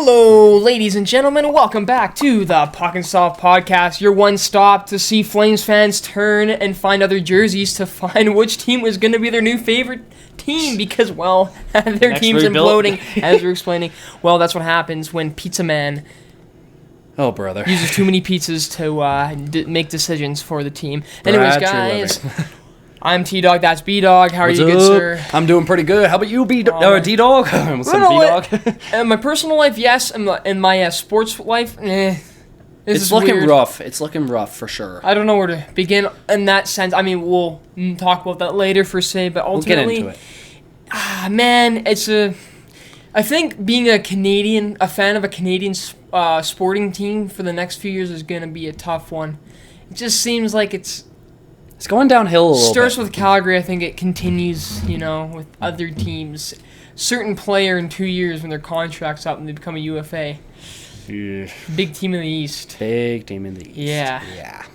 Hello, ladies and gentlemen. Welcome back to the Puck and Soft Podcast, your one stop to see Flames fans turn and find other jerseys to find which team was going to be their new favorite team because, well, their team's imploding, as we're explaining. Well, that's what happens when Pizza Man uses too many pizzas to make decisions for the team. Anyways, guys, I'm T-Dog, that's B-Dog. How are you, good sir? I'm doing pretty good. How about you, D-Dog? What's up, B-Dog? In my personal life, yes. In my sports life, It's looking rough. It's looking rough for sure. I don't know where to begin in that sense. I mean, we'll talk about that later for say, but ultimately, we'll get into it. Man, I think being a fan of a Canadian sporting team for the next few years is going to be a tough one. It just seems like it's going downhill a little bit. Starts with Calgary. I think it continues, with other teams. Certain player in 2 years when their contract's up and they become a UFA. Yeah. Big team in the East. Big team in the East. Yeah.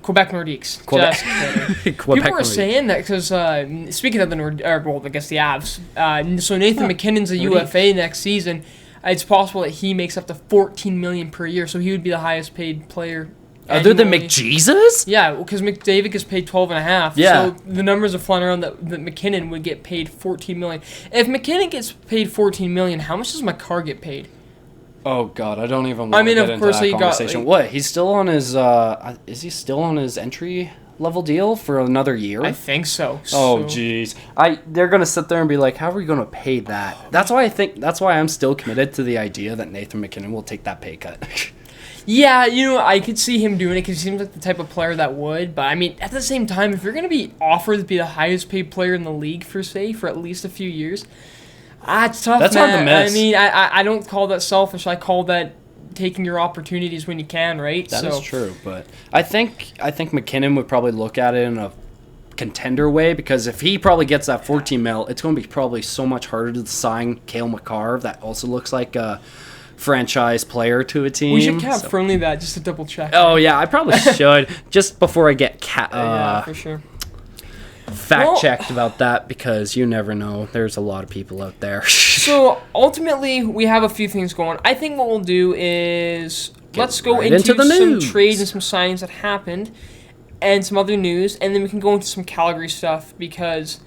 Quebec Nordiques. Quebec. People were saying that because, speaking of the the Avs, so Nathan McKinnon's a UFA next season. It's possible that he makes up to $14 million per year, so he would be the highest paid player other than McJesus? Yeah, because McDavid gets paid $12.5. Yeah. So the numbers are flying around that McKinnon would get paid $14 million. If McKinnon gets paid $14 million, how much does McCarr get paid? Oh God, I don't even want to get into that conversation. What? He's still on his? Is he still on his entry level deal for another year? I think so. Oh jeez, they're gonna sit there and be like, how are we gonna pay that? That's why I'm still committed to the idea that Nathan McKinnon will take that pay cut. Yeah, I could see him doing it because he seems like the type of player that would. But, I mean, at the same time, if you're going to be offered to be the highest paid player in the league, for at least a few years, it's tough, That's man. hard to miss. I mean, I don't call that selfish. I call that taking your opportunities when you can, right? That is true. But I think McKinnon would probably look at it in a contender way because if he probably gets that $14 million, it's going to be probably so much harder to sign Cale McCarr. That also looks like a franchise player to a team. We should cap Friendly that just to double check. Oh yeah, I probably should just before I get yeah, for sure. Fact checked about that because you never know. There's a lot of people out there. So ultimately, we have a few things going. I think what we'll do is let's go into the some news. trades and some signings that happened, and some other news, and then we can go into some Calgary stuff because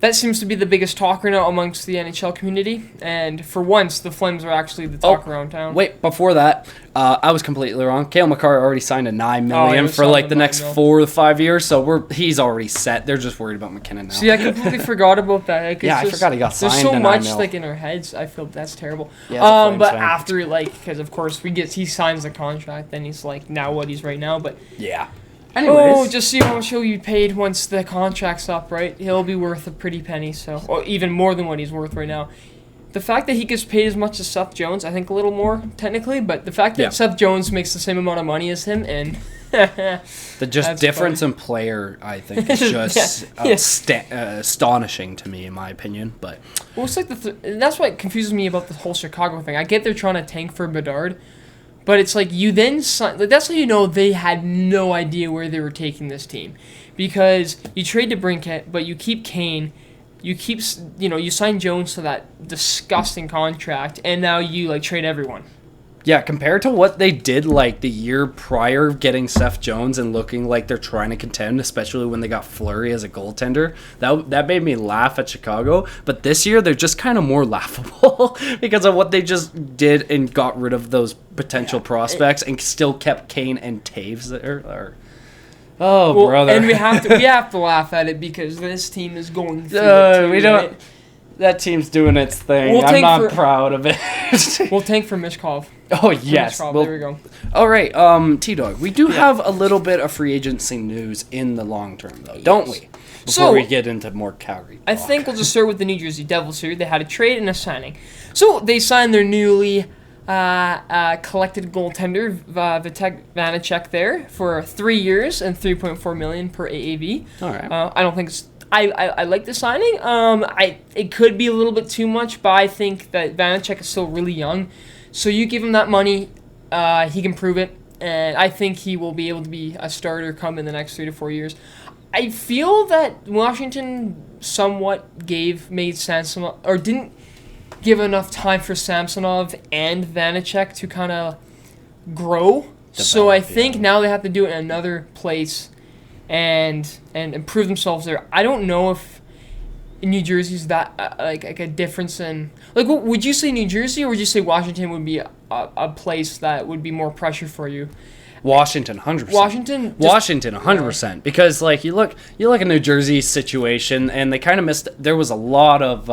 that seems to be the biggest talk right now amongst the NHL community, and for once, the Flames are actually the talk around town. Wait, before that, I was completely wrong. Cale McCarr already signed a $9 million for like the next 4 to 5 years, so he's already set. They're just worried about McKinnon now. See, I completely forgot about that. I forgot he got signed. There's so much $9 like in our heads. I feel that's terrible. Yeah, but after because of course he signs the contract, then he's like now what he's right now. But yeah. Anyways. Just see how much he'll be paid once the contract's up, right? He'll be worth a pretty penny, or even more than what he's worth right now. The fact that he gets paid as much as Seth Jones, I think a little more technically, but the fact that Seth Jones makes the same amount of money as him, and the difference in player, I think, is just astonishing to me, in my opinion. But it's like that's what confuses me about the whole Chicago thing. I get they're trying to tank for Bedard. But it's like you then that's how you know they had no idea where they were taking this team, because you trade DeBrincat, but you keep Kane, you sign Jones to that disgusting contract, and now you trade everyone. Yeah, compared to what they did the year prior, getting Seth Jones and looking like they're trying to contend, especially when they got Fleury as a goaltender, that made me laugh at Chicago. But this year, they're just kind of more laughable because of what they just did and got rid of those potential prospects and still kept Kane and Taves there. Brother! And we have to laugh at it because this team is going through it too, right? That team's doing its thing. I'm not proud of it. We'll tank for Mishkov. Oh, yes. There we go. All right, T-Dog, we do have a little bit of free agency news in the long term, though, don't we? Before we get into more Calgary talk. I think we'll just start with the New Jersey Devils here. They had a trade and a signing. So they signed their newly collected goaltender, Vitek Vanacek, there for 3 years and $3.4 million per AAV. All right. I don't think it's... I like the signing. It could be a little bit too much, but I think that Vanacek is still really young. So you give him that money, he can prove it, and I think he will be able to be a starter come in the next 3 to 4 years. I feel that Washington somewhat made sense, or didn't give enough time for Samsonov and Vanacek to kind of grow. So I think now they have to do it in another place and improve themselves there. I don't know if New Jersey's that like a difference in like. Would you say New Jersey, or would you say Washington would be a place that would be more pressure for you? Washington, 100%. Washington, 100%. Because like you look at New Jersey's situation, and they kind of missed. There was a lot of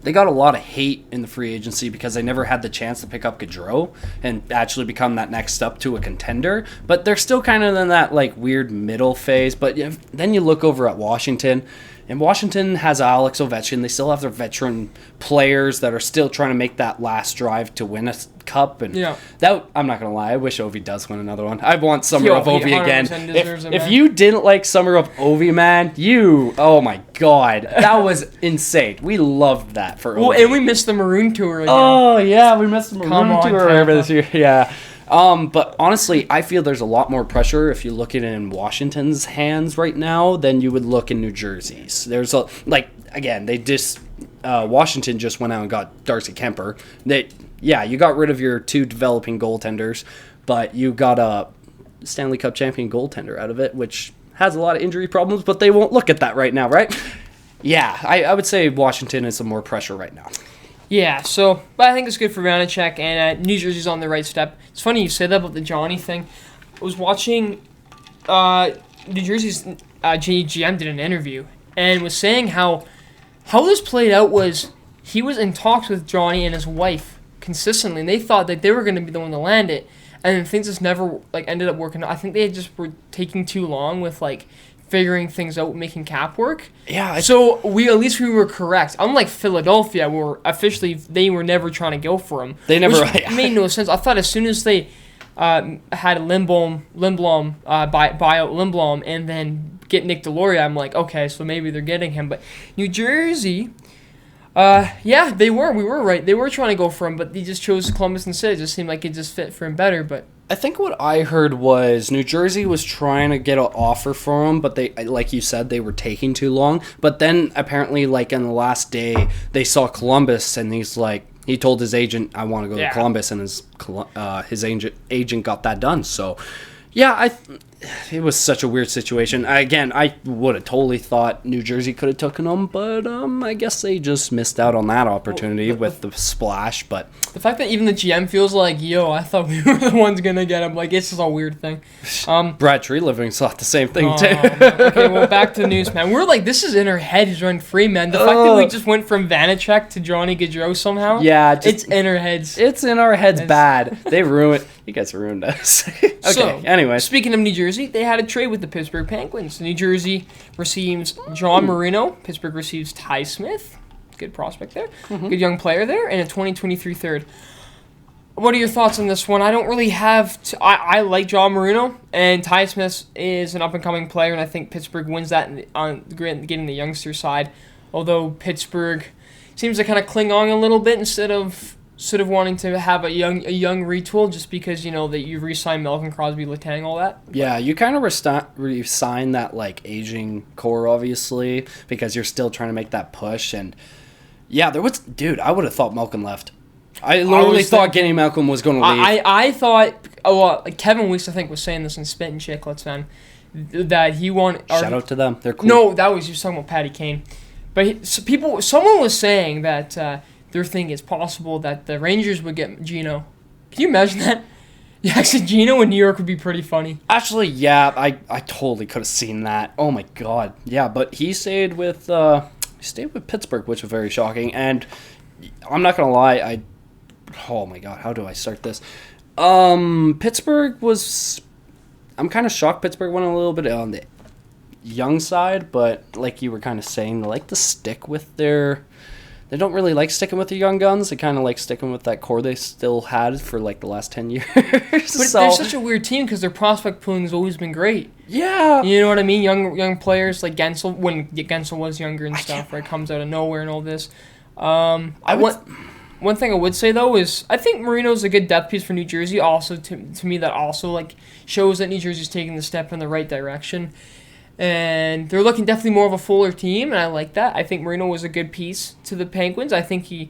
they got a lot of hate in the free agency because they never had the chance to pick up Gaudreau and actually become that next step to a contender. But they're still kind of in that like weird middle phase. But then you look over at Washington. And Washington has Alex Ovechkin. They still have their veteran players that are still trying to make that last drive to win a cup. And that, I'm not going to lie, I wish Ovi does win another one. I want Summer of Ovi again. If you didn't like Summer of Ovi, man, oh my God. That was insane. We loved that for Ovi. Well, and we missed the Maroon Tour again. Oh, yeah, we missed the Maroon Tour earlier this year. Yeah. But honestly, I feel there's a lot more pressure if you look at it in Washington's hands right now than you would look in New Jersey's. There's Washington just went out and got Darcy Kemper. You got rid of your 2 developing goaltenders, but you got a Stanley Cup champion goaltender out of it, which has a lot of injury problems, but they won't look at that right now, right? Yeah, I would say Washington is some more pressure right now. Yeah, but I think it's good for Vanacek, and New Jersey's on the right step. It's funny you say that about the Johnny thing. I was watching New Jersey's GM did an interview and was saying how this played out was he was in talks with Johnny and his wife consistently, and they thought that they were going to be the one to land it, and then things just never ended up working out. I think they just were taking too long with figuring things out, making cap work. Yeah. So we were correct. Unlike Philadelphia, where officially they were never trying to go for him. They never. Which made no sense. I thought as soon as they had Lindblom buy out Lindblom and then get Nick Deloria, I'm like, okay, so maybe they're getting him. But New Jersey, they were. We were right. They were trying to go for him, but they just chose Columbus instead. It just seemed like it just fit for him better. But I think what I heard was New Jersey was trying to get an offer for him, but they, like you said, they were taking too long. But then apparently, in the last day, they saw Columbus, and he told his agent, "I want to go to Columbus," and his agent got that done. So, yeah, it was such a weird situation. I would have totally thought New Jersey could have taken him, but I guess they just missed out on that opportunity with the splash. But the fact that even the GM feels like, I thought we were the ones gonna get him, it's just a weird thing. Brad Treliving thought the same thing too. Okay, well, back to the news, man. We're this is in our heads run free, man. The fact that we just went from Vanacek to Johnny Gaudreau somehow. Yeah, it's in our heads. It's in our heads bad. They ruined. You guys ruined us. Okay. So, anyway, speaking of New Jersey, they had a trade with the Pittsburgh Penguins. New Jersey receives John Marino. Pittsburgh receives Ty Smith. Good prospect there. Mm-hmm. Good young player there. And a 2023 third. What are your thoughts on this one? I don't really have... I like John Marino. And Ty Smith is an up-and-coming player. And I think Pittsburgh wins that on getting the youngster side. Although Pittsburgh seems to kind of cling on a little bit instead of wanting to have a young retool just because, that you re-sign Malcolm Crosby, Letang, all that. Yeah, you kind of re-sign that, aging core, obviously, because you're still trying to make that push. And, yeah, dude, I would have thought Malcolm left. I literally thought getting Malcolm was going to leave. I thought, Kevin Weeks, I think, was saying this in Spit and Chicklets, man, that he wanted... Shout out to them. They're cool. No, he was talking about Patty Kane. But someone was saying that... their thing is possible that the Rangers would get Gino. Can you imagine that? Yeah, actually, Gino in New York would be pretty funny. Actually, yeah, I totally could have seen that. Oh my God, yeah, but he stayed with Pittsburgh, which was very shocking. And I'm not gonna lie, oh my God, how do I start this? Pittsburgh was. I'm kind of shocked. Pittsburgh went a little bit on the young side, but like you were kind of saying, they like to stick with their. They don't really like sticking with the young guns. They kind of like sticking with that core they still had for the last 10 years. But they're such a weird team because their prospect pooling has always been great. Yeah. You know what I mean? Young players like Gensel, when Gensel was younger and stuff, right? Comes out of nowhere and all this. One thing I would say, though, is I think Marino's a good depth piece for New Jersey. Also, to me, that also shows that New Jersey's taking the step in the right direction. And they're looking definitely more of a fuller team, and I like that. I think Marino was a good piece to the Penguins. I think he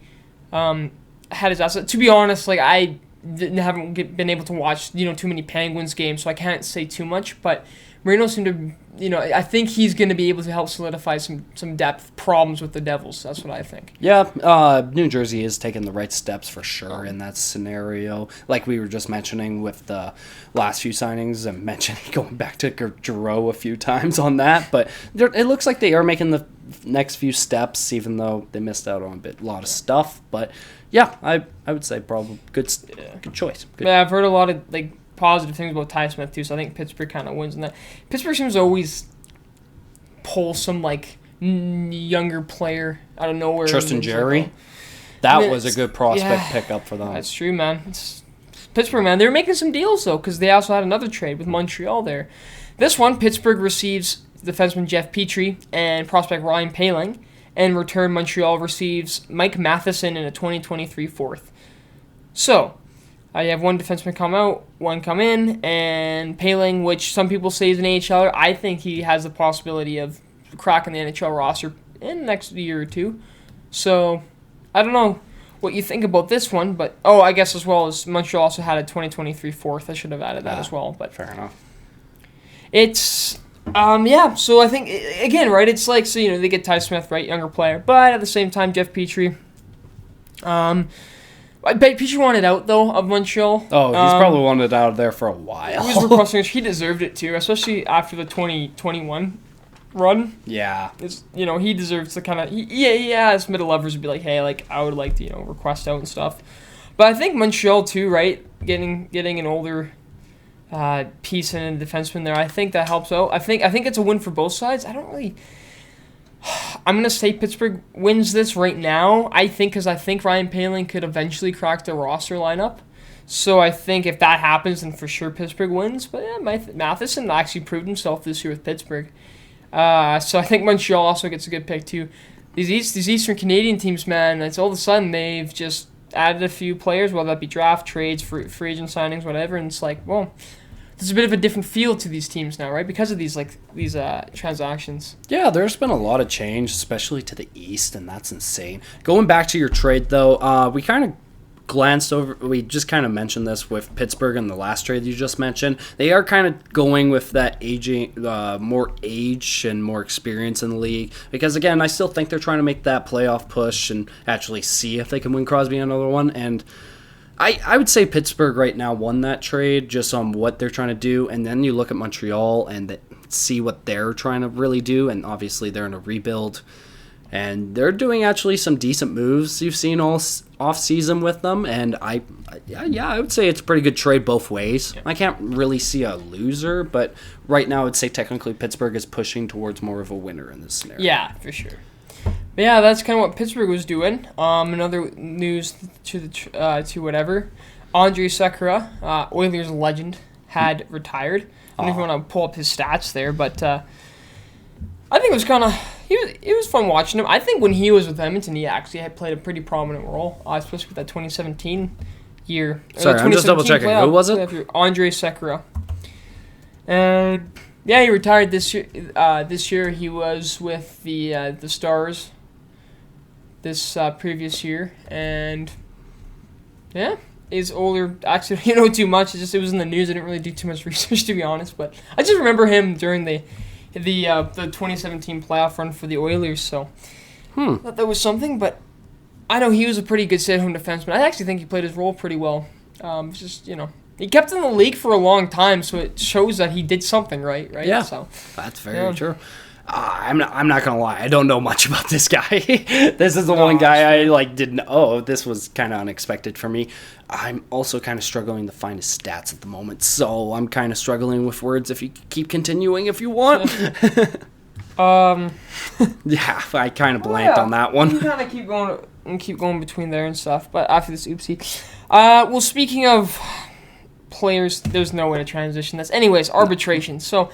had his asset. To be honest, like I haven't been able to watch too many Penguins games, so I can't say too much. But Marino seemed to I think he's going to be able to help solidify some depth problems with the Devils. That's what I think. Yeah, New Jersey is taking the right steps for sure in that scenario. Like we were just mentioning with the last few signings, and mentioning going back to Giroux a few times on that. But it looks like they are making the next few steps, even though they missed out on a lot of stuff. But yeah, I would say probably good choice. Good. Yeah, I've heard a lot of positive things about Ty Smith too, so I think Pittsburgh kind of wins in that. Pittsburgh seems to always pull some younger player out of nowhere. Tristan Jerry, was a good prospect pickup for them. That's true, man. It's Pittsburgh, man. They were making some deals though, because they also had another trade with Montreal there. This one, Pittsburgh receives defenseman Jeff Petrie and prospect Ryan Poehling. In return, Montreal receives Mike Matheson in a 2023 fourth. So, you have one defenseman come out, one come in, and Poehling, which some people say is an AHLer, I think he has the possibility of cracking the NHL roster in the next year or two. So, I don't know what you think about this one, but, I guess as well as Montreal also had a 2023 fourth. I should have added that as well, but fair enough. It's... so I think, again, right, it's like, so, they get Ty Smith, right, younger player, but at the same time, Jeff Petrie, I bet Petrie wanted out, though, of Montreal. Oh, he's probably wanted out of there for a while. He was requesting, he deserved it, too, especially after the 2021 run. Yeah. He deserves to kind of, his middle levers would be like, hey, I would like to, request out and stuff. But I think Montreal, too, right, getting an older... piece and a defenseman there. I think that helps out. I think it's a win for both sides. I'm going to say Pittsburgh wins this right now. Because I think Ryan Poehling could eventually crack the roster lineup. So I think if that happens, then for sure Pittsburgh wins. But Matheson actually proved himself this year with Pittsburgh. So I think Montreal also gets a good pick too. These Eastern Canadian teams, man, it's all of a sudden they've just added a few players, whether that be draft, trades, free agent signings, whatever, and it's like, well... There's a bit of a different feel to these teams now, right? Because of these transactions. Yeah, there's been a lot of change, especially to the East, and that's insane. Going back to your trade, though, we kind of glanced over. We just kind of mentioned this with Pittsburgh and the last trade you just mentioned. They are kind of going with that aging, more age and more experience in the league. Because again, I still think they're trying to make that playoff push and actually see if they can win Crosby another one. And I would say Pittsburgh right now won that trade just on what they're trying to do, and then you look at Montreal and see what they're trying to really do, and obviously they're in a rebuild, and they're doing actually some decent moves you've seen all off-season with them, and I would say it's a pretty good trade both ways. Yeah. I can't really see a loser, but right now I would say technically Pittsburgh is pushing towards more of a winner in this scenario. Yeah, for sure. But yeah, that's kind of what Pittsburgh was doing. Another news to whatever. Andre Sekera, Oilers legend, had retired. I don't know if you want to pull up his stats there, but I think it was kind of it was fun watching him. I think when he was with Edmonton, he actually had played a pretty prominent role, especially with that 2017 year. Sorry, I'm just double checking. Who was it? Andre Sekera. And yeah, he retired this year. This year he was with the Stars. This previous year, and yeah, is older. Actually, you know too much. It was in the news. I didn't really do too much research, to be honest. But I just remember him during the 2017 playoff run for the Oilers. So I thought that was something. But I know he was a pretty good stay-at-home defenseman. I actually think he played his role pretty well. He kept in the league for a long time, so it shows that he did something right. Yeah, so that's very true. I'm not gonna lie. I don't know much about this guy. This is the one guy I didn't. This was kind of unexpected for me. I'm also kind of struggling to find his stats at the moment, so I'm kind of struggling with words. If you keep continuing, if you want. Yeah, I kind of blanked on that one. You kind of keep going between there and stuff. But after this, oopsie. Well, speaking of players, there's no way to transition this. Anyways, arbitration. So.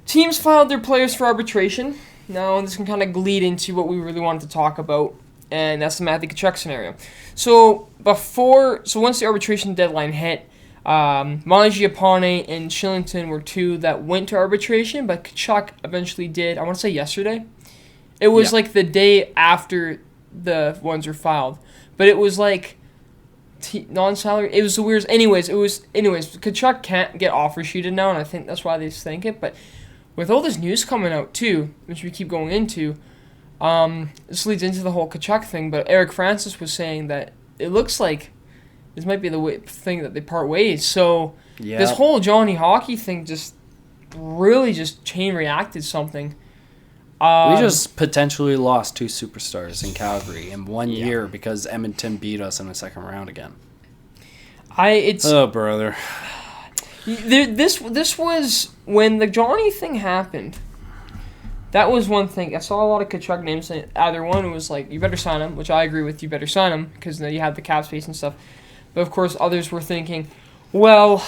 Teams filed their players for arbitration. Now, this can kind of lead into what we really wanted to talk about, and that's the Matthew Tkachuk scenario. So once the arbitration deadline hit, Mangiapane and Shillington were two that went to arbitration, but Tkachuk eventually did, I want to say yesterday. It was the day after the ones were filed. But but it was like non-salary. It was the weirdest. Anyways, Tkachuk can't get offer sheeted now, and I think that's why they think it. But with all this news coming out too, which we keep going into, this leads into the whole Tkachuk thing. But Eric Francis was saying that it looks like this might be the thing that they part ways. So this whole Johnny Hockey thing just really just chain reacted something. We just potentially lost 2 superstars in Calgary in 1 year because Edmonton beat us in the second round again. Oh, brother. This was when the Johnny thing happened. That was one thing. I saw a lot of Tkachuk names. Either one was like, you better sign him, which I agree with. You better sign him because you have the cap space and stuff. But of course, others were thinking, well,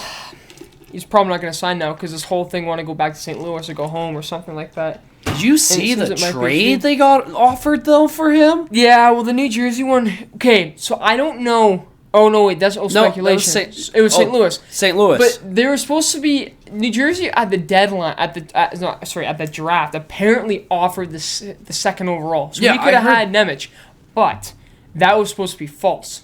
he's probably not going to sign now because this whole thing want to go back to St. Louis or go home or something like that. Did you see the trade they got offered, though, for him? Yeah, well, the New Jersey one... Okay, so I don't know... Oh, no, wait, that's speculation. It was St. Louis. St. Louis. But they were supposed to be... New Jersey, at the deadline... At the draft, apparently offered the second overall. So we could have had Nemec. But that was supposed to be false.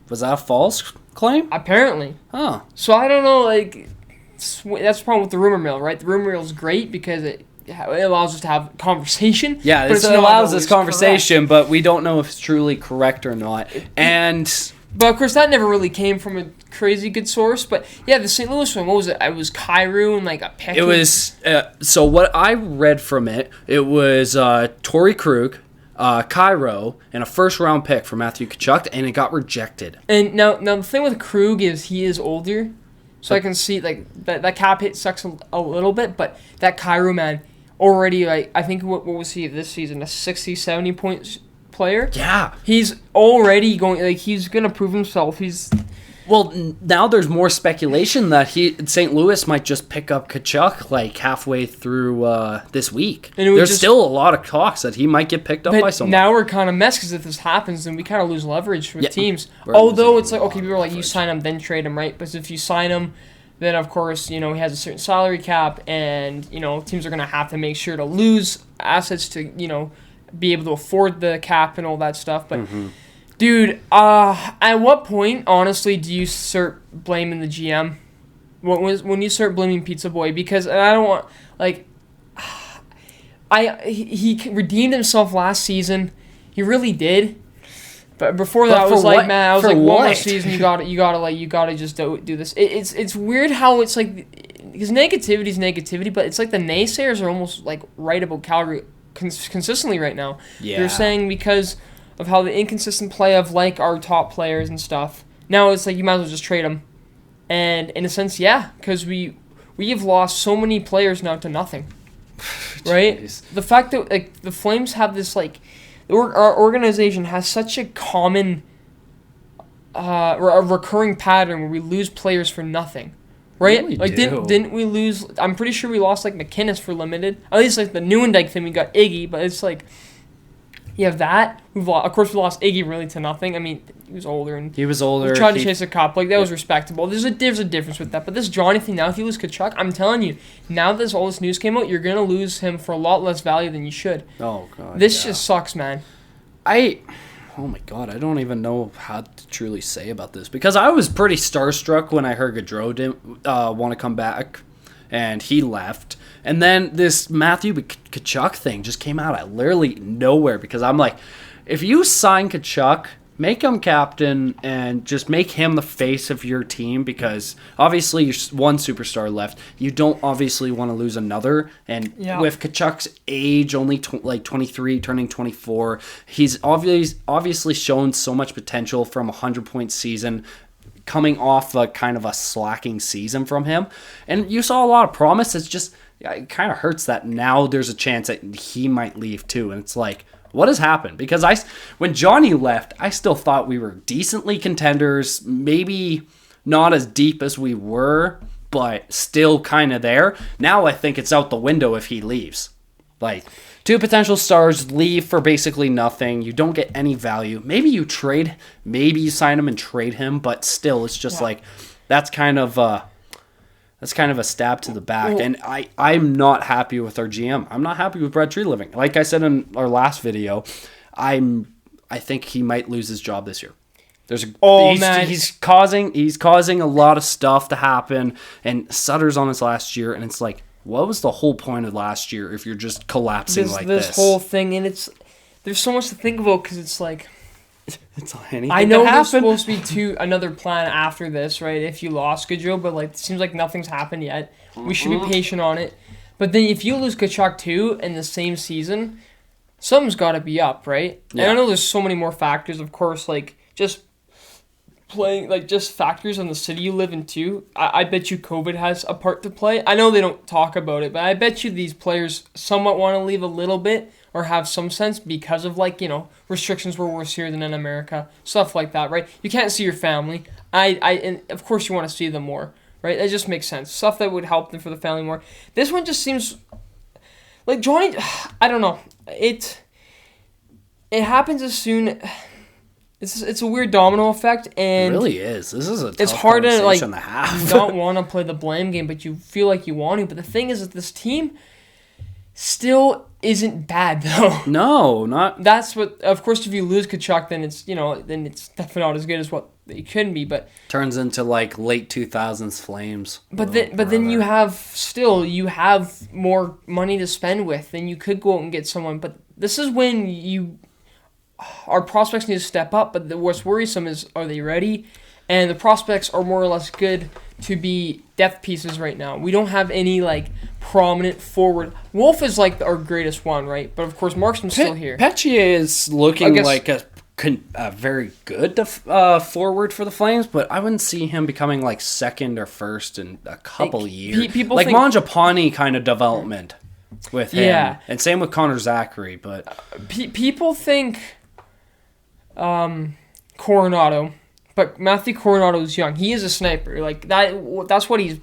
Was that a false claim? Apparently. Huh. So I don't know, like... That's the problem with the rumor mill, right? The rumor mill is great because it allows us to have conversation. Yeah, but it allows us conversation, but we don't know if it's truly correct or not. But of course, that never really came from a crazy good source. But yeah, the St. Louis one, what was it? It was Kyrou and like a pick. It was so what I read from it. It was Torrey Krug, Kyrou, and a first-round pick for Matthew Tkachuk, and it got rejected. And now the thing with Krug is he is older, so I can see like that cap hit sucks a little bit. But that Kyrou, man, already like I think what was he this season, a 60, 70 points player? Yeah. He's already going, like, he's going to prove himself. Well, now there's more speculation that St. Louis might just pick up Tkachuk like halfway through this week. There's still a lot of talks that he might get picked up by someone. Now we're kind of messed because if this happens, then we kind of lose leverage with teams. Although it's like, okay, people are like, you sign him, then trade him, right? But if you sign him, then of course, he has a certain salary cap, and, teams are going to have to make sure to lose assets to, be able to afford the cap and all that stuff. But, dude, at what point, honestly, do you start blaming the GM? When you start blaming Pizza Boy? Because I don't want, like, he redeemed himself last season. He really did. But before that, I was like, man, I was like, one more season, you gotta just do this. It's weird how it's like, because negativity is negativity, but it's like the naysayers are almost like right about Calgary consistently right now. Yeah. They're saying because of how the inconsistent play of like our top players and stuff. Now it's like you might as well just trade them, and in a sense, yeah, because we have lost so many players now to nothing, right? The fact that like the Flames have this like. Our organization has such a common, a recurring pattern where we lose players for nothing, right? Really like didn't we lose? I'm pretty sure we lost like McInnes for limited. At least like the Nieuwendyk thing, we got Iggy, but it's like you have that. Of course, we lost Iggy really to nothing. I mean, he was older. We tried to chase a cup. Like that was respectable. There's a difference with that. But this Johnny thing now, if you lose Tkachuk, I'm telling you, now that all this news came out, you're gonna lose him for a lot less value than you should. Oh god. This just sucks, man. Oh my god, I don't even know how to truly say about this because I was pretty starstruck when I heard Gaudreau didn't want to come back, and he left. And then this Matthew Tkachuk thing just came out of literally nowhere because I'm like, if you sign Tkachuk, make him captain and just make him the face of your team because obviously you're one superstar left. You don't obviously want to lose another. And with Tkachuk's age, only 23, turning 24, he's obviously shown so much potential from a 100-point season coming off a kind of a slacking season from him. And you saw a lot of promise. It's just... it kind of hurts that now there's a chance that he might leave too. And it's like, what has happened? Because when Johnny left, I still thought we were decently contenders, maybe not as deep as we were, but still kind of there. Now I think it's out the window if he leaves. Like, 2 potential stars leave for basically nothing. You don't get any value. Maybe you sign him and trade him, but still, it's just like, that's kind of a stab to the back, and I'm not happy with our GM. I'm not happy with Brad Treliving. Like I said in our last video, I think he might lose his job this year. He's causing a lot of stuff to happen, and Sutter's on his last year, and it's like, what was the whole point of last year if you're just collapsing this whole thing? And there's so much to think about because it's like, I know there's supposed to be another plan after this, right? If you lost Gaudreau, but like it seems like nothing's happened yet. We should be patient on it. But then if you lose Tkachuk too in the same season, something's got to be up, right? Yeah. And I know there's so many more factors, of course, like just playing, like just factors in the city you live in too. I bet you COVID has a part to play. I know they don't talk about it, but I bet you these players somewhat want to leave a little bit or have some sense because of like, restrictions were worse here than in America, stuff like that, right? You can't see your family. And of course you want to see them more, right? That just makes sense. Stuff that would help them for the family more. This one just seems like Johnny, I don't know. It happens as soon. It's a weird domino effect, and it really is. This is a tough it's hard to like have. not want to play the blame game, but you feel like you want to. But the thing is that this team still isn't bad though. No, not. That's what. Of course, if you lose Tkachuk, then it's definitely not as good as what it could be. But turns into like late 2000s Flames. But then you have more money to spend with, then you could go out and get someone. But this is when our prospects need to step up. But what's worrisome is, are they ready? And the prospects are more or less good to be depth pieces right now. We don't have any like prominent forward. Wolf is like our greatest one, right? But of course, Markstrom's still here. Pettier is looking like a very good forward for the Flames, but I wouldn't see him becoming like second or first in a couple years. People like think Mangiapane kind of development with him. Yeah. And same with Connor Zachary, but people think Coronado, but Matthew Coronado's young. He is a sniper. Like that's what he's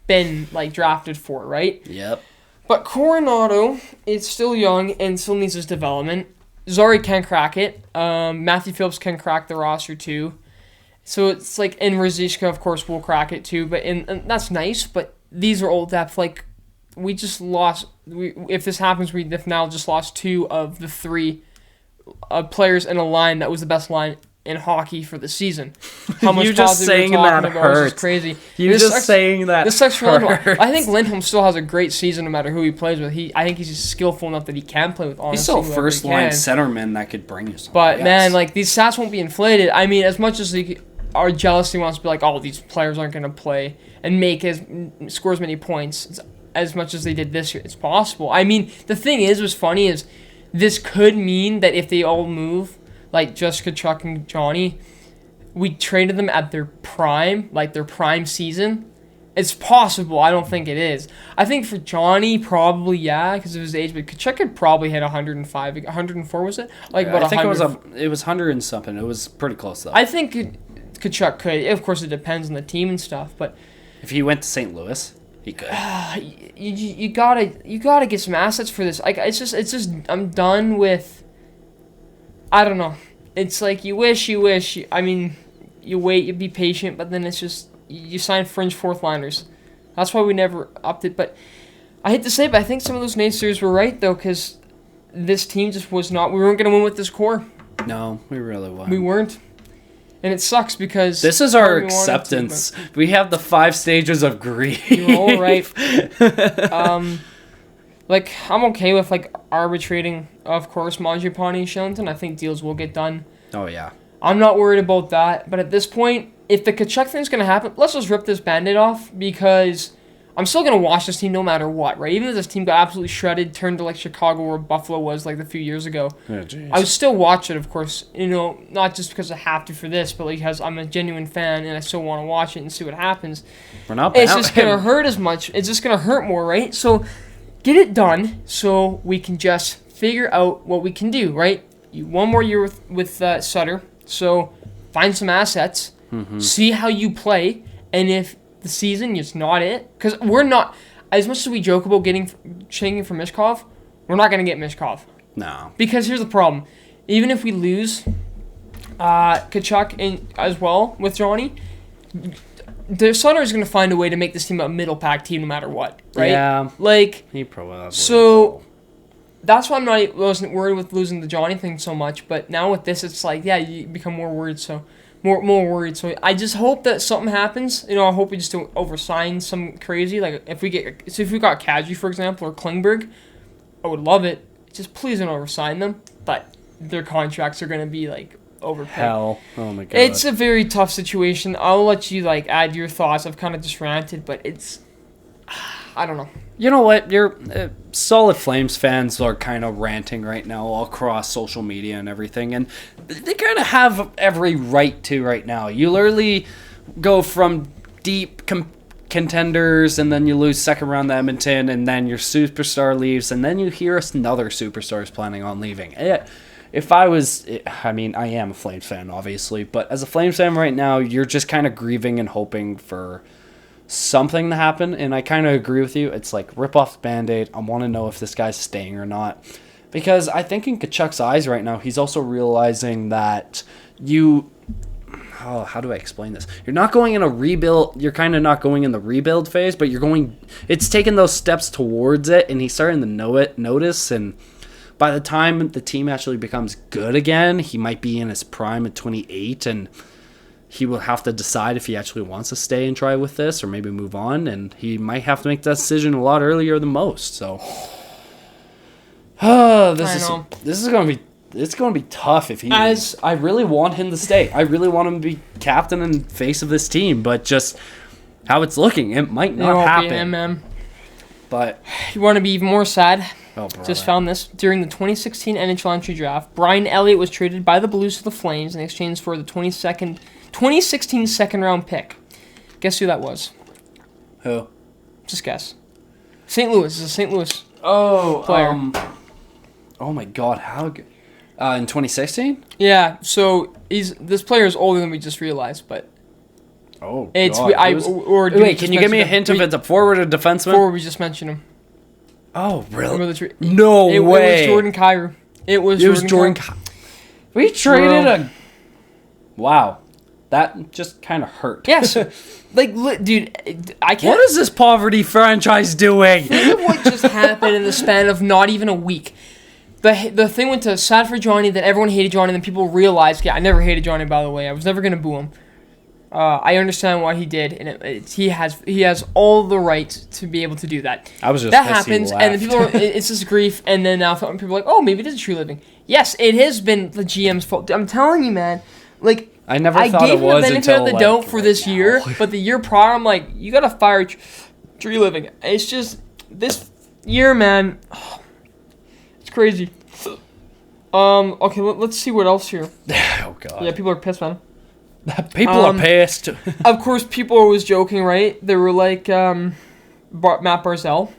been like drafted for, right? Yep. But Coronado is still young and still needs his development. Zari can crack it. Matthew Phillips can crack the roster too. So it's like, and Ruzicka, of course, will crack it too. But and that's nice. But these are old depth. Like we just lost. If this happens, we've now just lost 2 of the 3 players in a line that was the best line in hockey for the season. How much you just saying that hurts. Is crazy. Saying that this sucks for Lindholm. hurts. I think Lindholm still has a great season no matter who he plays with. I think he's just skillful enough that he can play with. Honestly, he's still a first line centerman that could bring you something. But man, like these stats won't be inflated. I mean, as much as our jealousy wants to be like, oh, these players aren't going to play and score as many points as much as they did this year. It's possible. I mean, the thing what's funny is this could mean that if they all move, like just Tkachuk and Johnny, we traded them at their prime, like their prime season. It's possible. I don't think it is. I think for Johnny, probably, yeah, because of his age, but Tkachuk could probably hit 105, 104, was it? Like yeah, about I think 100. it was 100 and something. It was pretty close, though. I think Tkachuk could. Of course, it depends on the team and stuff, but if he went to St. Louis, he could. You gotta get some assets for this. Like it's just I'm done with. I don't know. It's like you wish. I mean, you wait, you be patient, but then it's just you sign fringe fourth liners. That's why we never upped it. But I hate to say it, but I think some of those naysayers were right though, because this team just was not. We weren't gonna win with this core. No, we really weren't. We weren't. And it sucks because this is our acceptance. We have the 5 stages of grief. You're all right. Like I'm okay with like arbitrating, of course, Mangiapane and Shillington. I think deals will get done. Oh yeah. I'm not worried about that. But at this point, if the Tkachuk thing's gonna happen, let's just rip this Band-Aid off because I'm still gonna watch this team no matter what, right? Even if this team got absolutely shredded, turned to like Chicago or Buffalo was like a few years ago, I would still watch it, of course. Not just because I have to for this, but like because I'm a genuine fan and I still want to watch it and see what happens. We're not. It's just gonna hurt as much. It's just gonna hurt more, right? So get it done so we can just figure out what we can do, right? One more year with Sutter, so find some assets, see how you play, and if the season is not it, because we're not, as much as we joke about changing for Mishkov, we're not going to get Mishkov. No. Because here's the problem. Even if we lose Tkachuk as well with Johnny, the Sutter is going to find a way to make this team a middle pack team no matter what, right? Yeah. Like, he probably so that's why wasn't worried with losing the Johnny thing so much, but now with this, it's like, yeah, you become more worried, so more worried. So I just hope that something happens. I hope we just don't oversign some crazy. Like if we got Kadri, for example, or Klingberg, I would love it. Just please don't oversign them. But their contracts are going to be like overpaid. Hell. Oh my god. It's a very tough situation. I'll let you like add your thoughts. I've kind of just ranted, but it's I don't know. You know what? You're solid Flames fans are kind of ranting right now all across social media and everything, and they kind of have every right to right now. You literally go from deep contenders, and then you lose second round to Edmonton, and then your superstar leaves, and then you hear another superstar is planning on leaving. If I am a Flames fan, obviously, but as a Flames fan right now, you're just kind of grieving and hoping for something to happen, and I kind of agree with you. It's like rip off the Band-Aid. I want to know if this guy's staying or not, because I think in Kachuk's eyes right now, he's also realizing that how do I explain this? You're not going in a rebuild. You're kind of not going in the rebuild phase, but it's taking those steps towards it, and he's starting to notice, and by the time the team actually becomes good again, he might be in his prime at 28, and he will have to decide if he actually wants to stay and try with this or maybe move on, and he might have to make that decision a lot earlier than most. So, this is going to be tough if he. I really want him to stay. I really want him to be captain and face of this team, but just how it's looking, it might not happen. But you want to be even more sad? Oh, brother. Just found this. During the 2016 NHL entry draft, Brian Elliott was traded by the Blues to the Flames in exchange for the 2016 second-round pick. Guess who that was? Who? Just guess. St. Louis. It's a St. Louis player. Oh my god, how good. In 2016? Yeah, so this player is older than we just realized, but... Oh, it's God. Wait, can you give me a hint if it's a forward or defenseman? Forward, we just mentioned him. Oh, really? No way. It was Jordan Kyrou. It was Jordan Kyrou. We traded Wow. That just kind of hurt. Yes. Dude, I can't... What is this poverty franchise doing? Think of what just happened in the span of not even a week. The thing went to sad for Johnny, that everyone hated Johnny, and then people realized, I never hated Johnny, by the way. I was never going to boo him. I understand what he did, and he has all the right to be able to do that. I was just that happens, and then people it's this grief, and then now people are like, oh, maybe it is true living. Yes, it has been the GM's fault. I'm telling you, man. Like I never thought it was until I gave him the benefit of the doubt for this year, but the year prior, I'm like, you gotta fire Tree Living. It's just this year, man. It's crazy. Okay, let's see what else here. Oh God. Yeah, people are pissed, man. People are pissed. Of course, people are always joking, right? They were like Matt Barzal,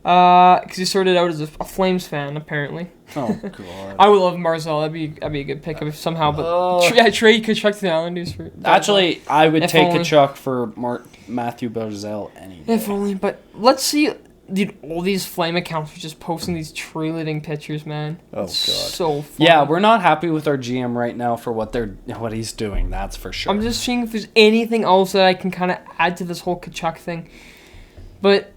because he started out as a Flames fan, apparently. Oh God! I would love Barzal. That'd be a good pick somehow. But trade Kachuk to the Islanders for. Actually, I would take Kachuk for Matthew Barzal any day. If only, but let's see. Dude, all these Flame accounts are just posting these tree-lighting pictures, man. Oh, it's God. So funny. Yeah, we're not happy with our GM right now for what he's doing, that's for sure. I'm just seeing if there's anything else that I can kind of add to this whole Kachuk thing. But,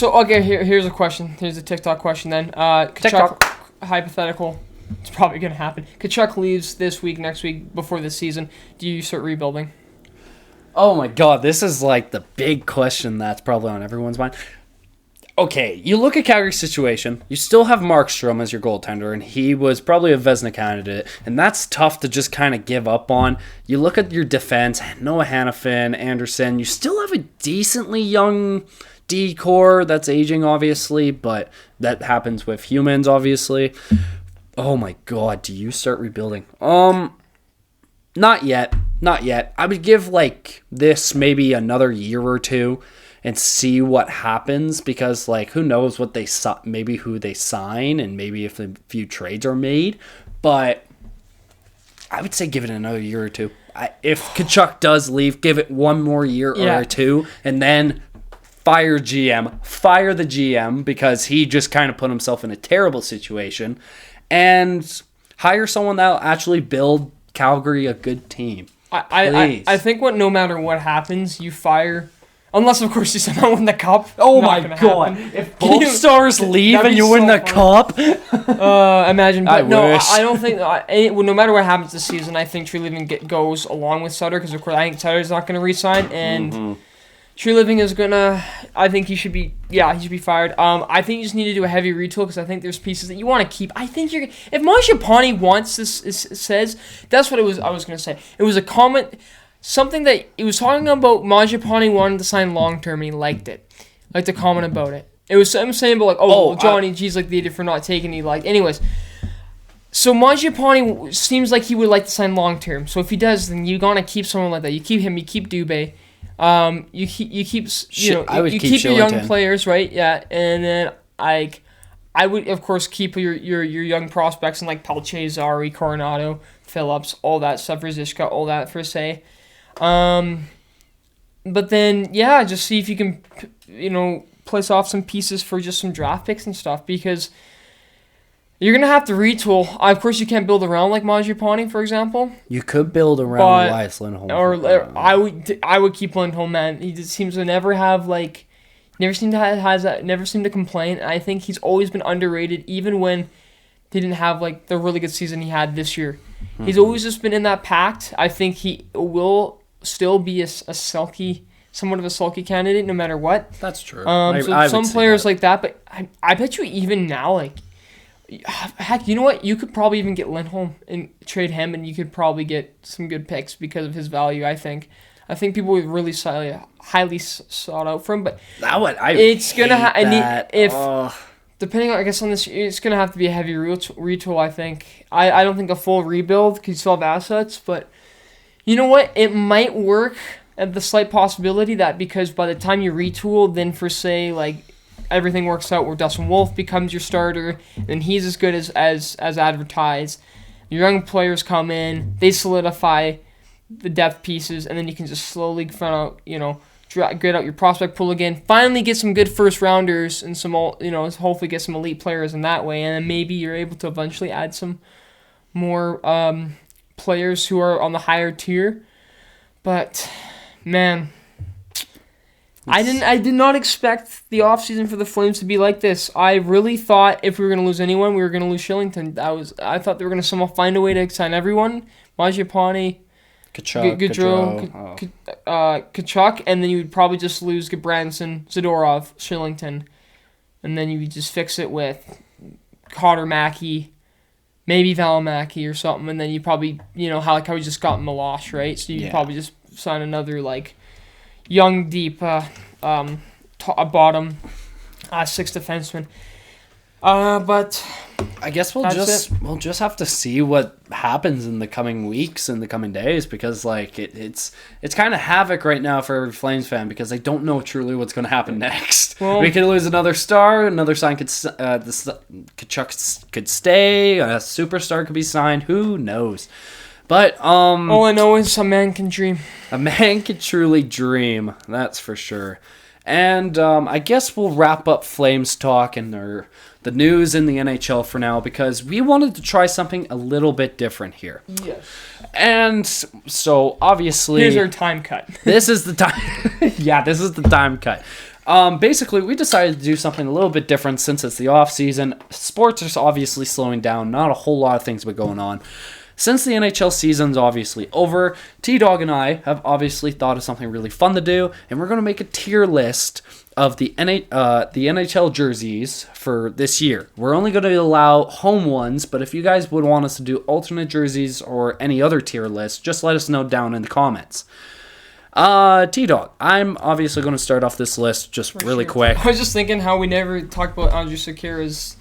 okay, here's a question. Here's a TikTok question then. Kachuk, hypothetical. It's probably going to happen. Kachuk leaves this week, next week, before the season. Do you start rebuilding? Oh, my God. This is like the big question that's probably on everyone's mind. Okay, you look at Calgary's situation, you still have Markstrom as your goaltender, and he was probably a Vezina candidate, and that's tough to just kind of give up on. You look at your defense, Noah Hannafin, Anderson, you still have a decently young D-core that's aging, obviously, but that happens with humans, obviously. Oh my God, do you start rebuilding? Not yet. I would give, this maybe another year or two, and see what happens, because who knows what maybe who they sign, and maybe if a few trades are made. But I would say give it another year or two. If Kachuk does leave, give it one more year or two, and then fire the GM, because he just kind of put himself in a terrible situation, and hire someone that'll actually build Calgary a good team. I think no matter what happens, you fire Unless, of course, you somehow win the cup. Oh Not my gonna god! happen. If both stars leave that'd and be you win so the cup, imagine. I But no, wish. I don't think. Well, no matter what happens this season, I think Tree Living goes along with Sutter because, of course, I think Sutter's not going to re-sign, and Tree Living is gonna. I think he should be. Yeah, he should be fired. I think you just need to do a heavy retool because I think there's pieces that you want to keep. I think you're. If Mangiapane wants this, says that's what it was. I was gonna say it was a comment. Something that he was talking about Mangiapane wanted to sign long term and he liked it. Liked to comment about it. It was I'm saying about like, well, Johnny G's like the idiot for not taking it. Like, anyways. So Mangiapane seems like he would like to sign long term. So if he does, then you're gonna keep someone like that. You keep him. You keep Dubé. You keep you keep your young players, right? Yeah, and then I would of course keep your young prospects and like Pelche, Zari, Coronado, Phillips, all that stuff, Rizishka, all that for say. But then, yeah, just see if you can, place off some pieces for just some draft picks and stuff because you're going to have to retool. Of course, you can't build around like Mangiapane, for example. you could build around Elias Lindholm. Or I would keep Lindholm, man. He just seems to never have, never seemed to complain. I think he's always been underrated, even when he didn't have, the really good season he had this year. Mm-hmm. He's always just been in that pact. I think he will still be somewhat of a sulky candidate no matter what. That's true. So some players like that, but I bet you even now, heck, you know what? You could probably even get Lindholm and trade him, and you could probably get some good picks because of his value, I think. I think people would really highly sought out for him, but depending on, I guess, on this, it's going to have to be a heavy retool, I think. I don't think a full rebuild because you still have assets, but you know what? It might work at the slight possibility that because by the time you retool, then for say, everything works out where Dustin Wolf becomes your starter, and he's as good as advertised. Your young players come in, they solidify the depth pieces, and then you can just slowly get out your prospect pool again. Finally, get some good first rounders and some, hopefully get some elite players in that way, and then maybe you're able to eventually add some more players who are on the higher tier. But man, I did not expect the offseason for the Flames to be like this. I really thought if we were going to lose anyone, we were going to lose Shillington. I thought they were going to somehow find a way to sign everyone. Mangiapane, Kachuk, and then you would probably just lose Gabranson, Zadorov, Shillington, and then you would just fix it with Cotter Mackey, maybe Valimaki or something, and then you probably, how we just got Milosh, right? So you probably just sign another, young, deep, bottom, 6 defenseman. But I guess we'll just have to see what happens in the coming weeks and the coming days because it's kind of havoc right now for every Flames fan because they don't know truly what's going to happen next. Well, we could lose another star, another sign Kachuk could stay, a superstar could be signed. Who knows? But all I know is a man can dream. A man can truly dream. That's for sure. And I guess we'll wrap up Flames talk and the news in the NHL for now because we wanted to try something a little bit different here. Yes. And so obviously here's our time cut. This is the time. Yeah, this is the time cut. Basically, we decided to do something a little bit different since it's the off season. Sports are obviously slowing down. Not a whole lot of things been going on. Since the NHL season's obviously over, T-Dog and I have obviously thought of something really fun to do, and we're going to make a tier list of the NHL jerseys for this year. We're only going to allow home ones, but if you guys would want us to do alternate jerseys or any other tier list, just let us know down in the comments. T-Dog, I'm obviously going to start off this list just really quick. I was just thinking how we never talked about Andrew Sekera's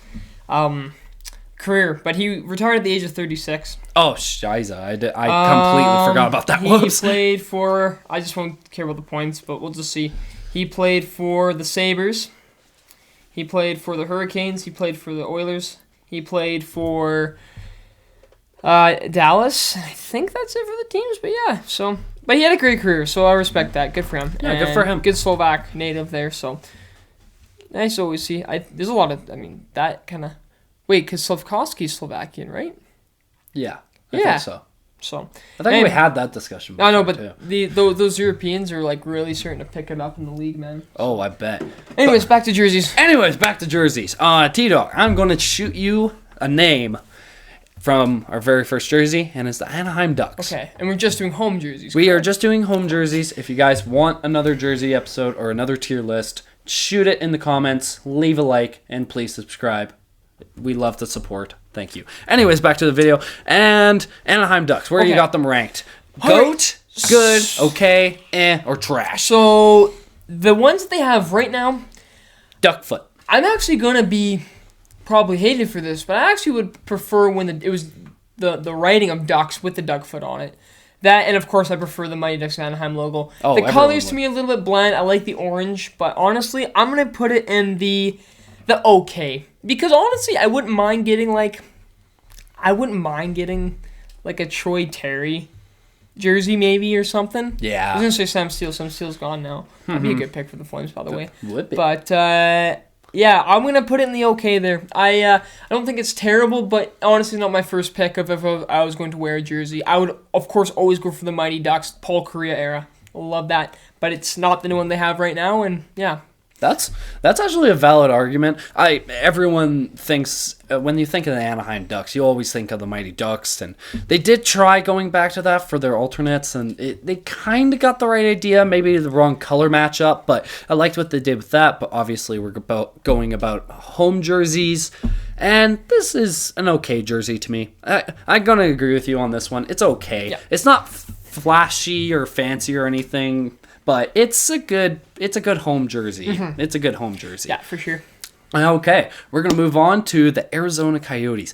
career, but he retired at the age of 36. Oh, shiza. I completely forgot about that. He played for, I just won't care about the points, but we'll just see. He played for the Sabres. He played for the Hurricanes. He played for the Oilers. He played for Dallas. I think that's it for the teams, but yeah. So, but he had a great career, so I respect that. Good for him. Yeah, and good for him. Good Slovak native there, so nice to always see. There's a lot of, that kind of... Wait, because Slavkovsky's Slovakian, right? Yeah, I think so. So I think we had that discussion before, I know, but too. those Europeans are like really starting to pick it up in the league, man. Oh, I bet. Anyways, back to jerseys. Back to jerseys. T-Dog, I'm going to shoot you a name from our very first jersey, and it's the Anaheim Ducks. Okay, and we're just doing home jerseys. We are just doing home jerseys. If you guys want another jersey episode or another tier list, shoot it in the comments, leave a like, and please subscribe. We love the support. Thank you. Anyways, back to the video. And Anaheim Ducks, where you got them ranked? Goat, good, okay, or trash? So, the ones that they have right now, Duckfoot. I'm actually going to be probably hated for this, but I actually would prefer when it was the writing of Ducks with the Duckfoot on it. That, and of course, I prefer the Mighty Ducks Anaheim logo. Oh, the colors to me are a little bit bland. I like the orange, but honestly, I'm going to put it in the okay. Because honestly, I wouldn't mind getting like a Troy Terry jersey maybe or something. Yeah. I was going to say Sam Steele. Sam Steele's gone now. That'd be a good pick for the Flames, by the way. Would be. But, yeah, I'm going to put it in the okay there. I don't think it's terrible, but honestly not my first pick of if I was going to wear a jersey. I would, of course, always go for the Mighty Ducks, Paul Kariya era. Love that. But it's not the new one they have right now, and yeah. That's actually a valid argument. Everyone thinks when you think of the Anaheim Ducks, you always think of the Mighty Ducks, and they did try going back to that for their alternates, and they kind of got the right idea, maybe the wrong color matchup, but I liked what they did with that. But obviously, we're going about home jerseys, and this is an okay jersey to me. I'm gonna agree with you on this one. It's okay. Yeah. It's not flashy or fancy or anything. But it's a good home jersey. Mm-hmm. It's a good home jersey. Yeah, for sure. Okay, we're going to move on to the Arizona Coyotes.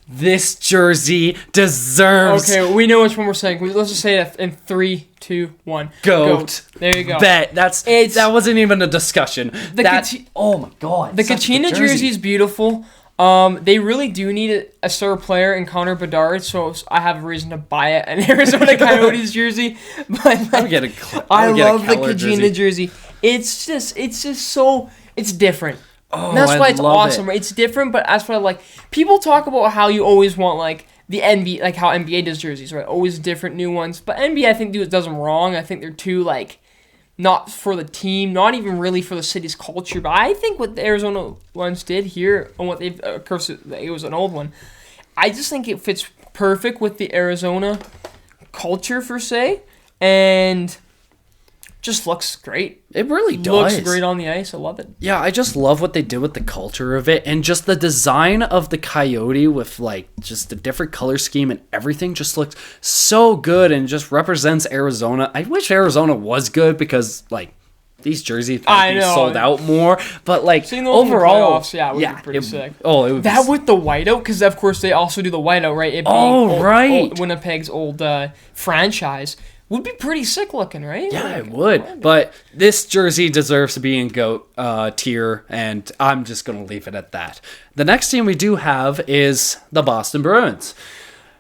This jersey deserves... Okay, we know which one we're saying. Let's just say it in 3, 2, 1. Goat. There you go. Bet. That wasn't even a discussion. Oh my god. The Kachina jersey is beautiful. They really do need a star player in Connor Bedard, so I have a reason to buy an Arizona Coyotes jersey. But I love the Kachina jersey. It's just so different. Oh, and that's why it's awesome. It's different, but that's what I like. People talk about how you always want like the NBA, like how NBA does jerseys, right? Always different new ones. But NBA, I think does them wrong. I think they're too like. Not for the team, not even really for the city's culture, but I think what the Arizona ones did here, and what they've, of course, it was an old one, I just think it fits perfect with the Arizona culture, per se, and just looks great. It really does. Looks great on the ice. I love it. Yeah, I just love what they did with the culture of it, and just the design of the Coyote with like just the different color scheme and everything just looks so good and just represents Arizona. I wish Arizona was good because like these jerseys might be sold out more, but like overall, playoffs, would be pretty sick. Oh, it would that with the whiteout, because of course they also do the whiteout, right? It being right. Winnipeg's old franchise. Would be pretty sick looking, right? Yeah, it would. But this jersey deserves to be in GOAT tier, and I'm just going to leave it at that. The next team we do have is the Boston Bruins.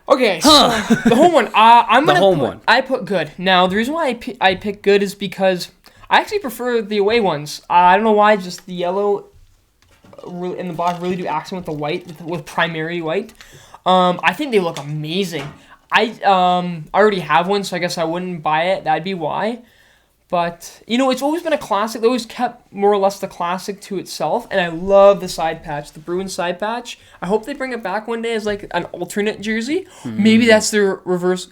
Okay, so the home one. I put good. Now, the reason why I pick good is because I actually prefer the away ones. I don't know why, just the yellow in the bottom really do accent with the white, with primary white. I think they look amazing. I already have one, so I guess I wouldn't buy it. That'd be why. But, it's always been a classic. They always kept more or less the classic to itself. And I love the side patch, the Bruins side patch. I hope they bring it back one day as like an alternate jersey. Maybe that's their reverse.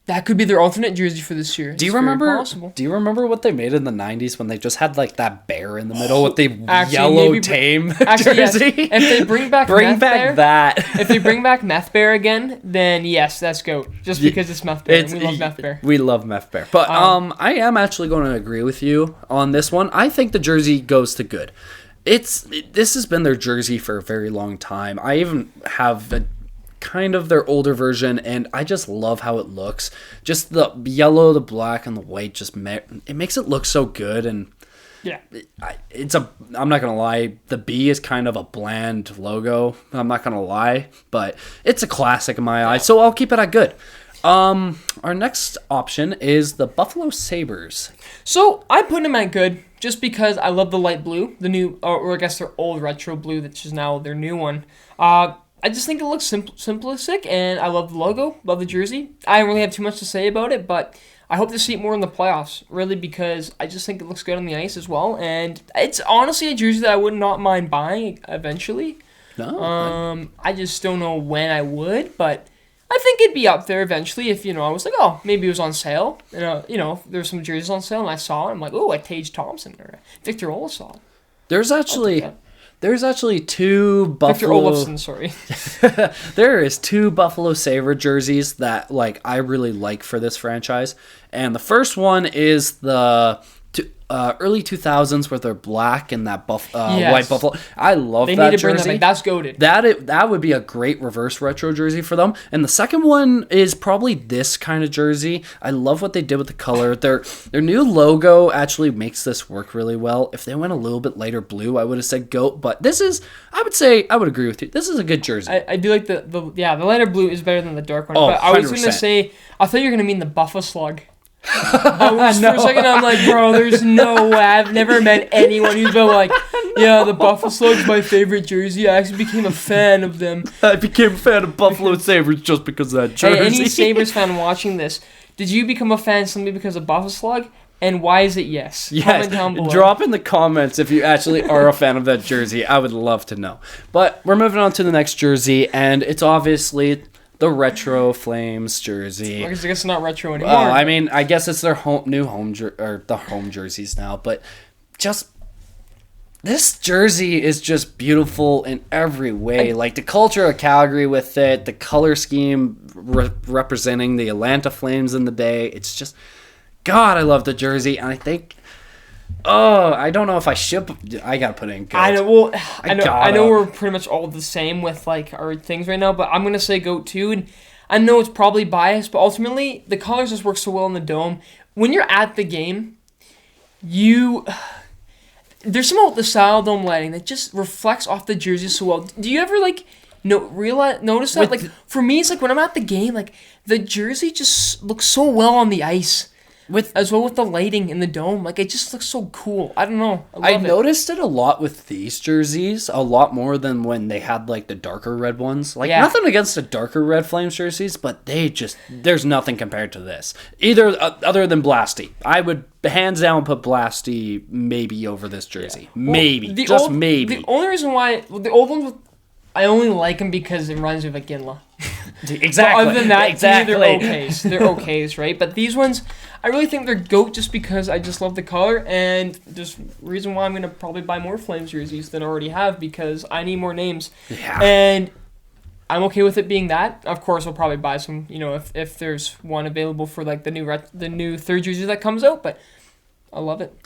That could be their alternate jersey for this year. Do you remember what they made in the 90s when they just had like that bear in the middle with the yellow tame jersey? Yes. If they bring back that. If they bring back Meth Bear again, then yes, that's GOAT. Just because it's Meth Bear. We love Meth Bear. We love Meth Bear. But I am actually going to agree with you on this one. I think the jersey goes to good. This has been their jersey for a very long time. I even have kind of their older version, and I just love how it looks. Just the yellow, the black, and the white it makes it look so good. And yeah, I'm not gonna lie, the B is kind of a bland logo. I'm not gonna lie, but it's a classic in my eyes, so I'll keep it at good. Our next option is the Buffalo Sabres. So I put them at good just because I love the light blue, the new, or I guess their old retro blue, that's just now their new one. I just think it looks simplistic, and I love the logo, love the jersey. I don't really have too much to say about it, but I hope to see it more in the playoffs, really, because I just think it looks good on the ice as well. And it's honestly a jersey that I would not mind buying eventually. No. I just don't know when I would, but I think it'd be up there eventually if, I was like, oh, maybe it was on sale. There's some jerseys on sale, and I saw it. I'm like, oh, a Tage Thompson or Victor Olofsson. There's actually two Buffalo... Victor Olofsson, sorry. There is two Buffalo Sabre jerseys that I really like for this franchise. And the first one is the early 2000s where they're black and that white Buffalo. I love that jersey. They need to bring that back. That's goated. That would be a great reverse retro jersey for them. And the second one is probably this kind of jersey. I love what they did with the color. Their new logo actually makes this work really well. If they went a little bit lighter blue, I would have said goat. But this is, I would agree with you. This is a good jersey. I do like the lighter blue is better than the dark one. Oh, but I was going to say, I thought you were going to mean the Buffa Slug. For a second, I'm like, bro, there's no way. I've never met anyone who's been like, yeah, the Buffalo Slug's my favorite jersey. I actually became a fan of them. I became a fan of Buffalo Sabres just because of that jersey. Hey, any Sabres fan watching this, did you become a fan simply because of Buffalo Slug? And why is it yes? Comment down below. Drop in the comments if you actually are a fan of that jersey. I would love to know. But we're moving on to the next jersey, and it's obviously the retro Flames jersey. I guess it's not retro anymore. I guess it's their home jerseys now. But just this jersey is just beautiful in every way. The culture of Calgary with it, the color scheme representing the Atlanta Flames in the day. It's just, God, I love the jersey, and I think. Oh, I don't know if I should. I gotta put it in goat. I know. Well, I know we're pretty much all the same with our things right now, but I'm gonna say goat too. And I know it's probably biased, but ultimately the colors just work so well in the dome. When you're at the game, there's something about the style dome lighting that just reflects off the jersey so well. Do you ever notice that? For me, it's when I'm at the game, the jersey just looks so well on the ice. As well with the lighting in the dome. It just looks so cool. I don't know. I noticed it a lot with these jerseys, a lot more than when they had the darker red ones. Nothing against the darker red Flames jerseys, but there's nothing compared to this. Either other than Blasty. I would hands down put Blasty maybe over this jersey. Yeah. Maybe. Maybe. The only reason why the old ones I only like them because it reminds me of Ginla. Exactly. But other than that, they're okays. They're okays, right? But these ones, I really think they're GOAT just because I just love the color, and just reason why I'm going to probably buy more Flames jerseys than I already have because I need more names. Yeah. And I'm okay with it being that. Of course, I'll probably buy some, if there's one available for the new third jersey that comes out, but I love it.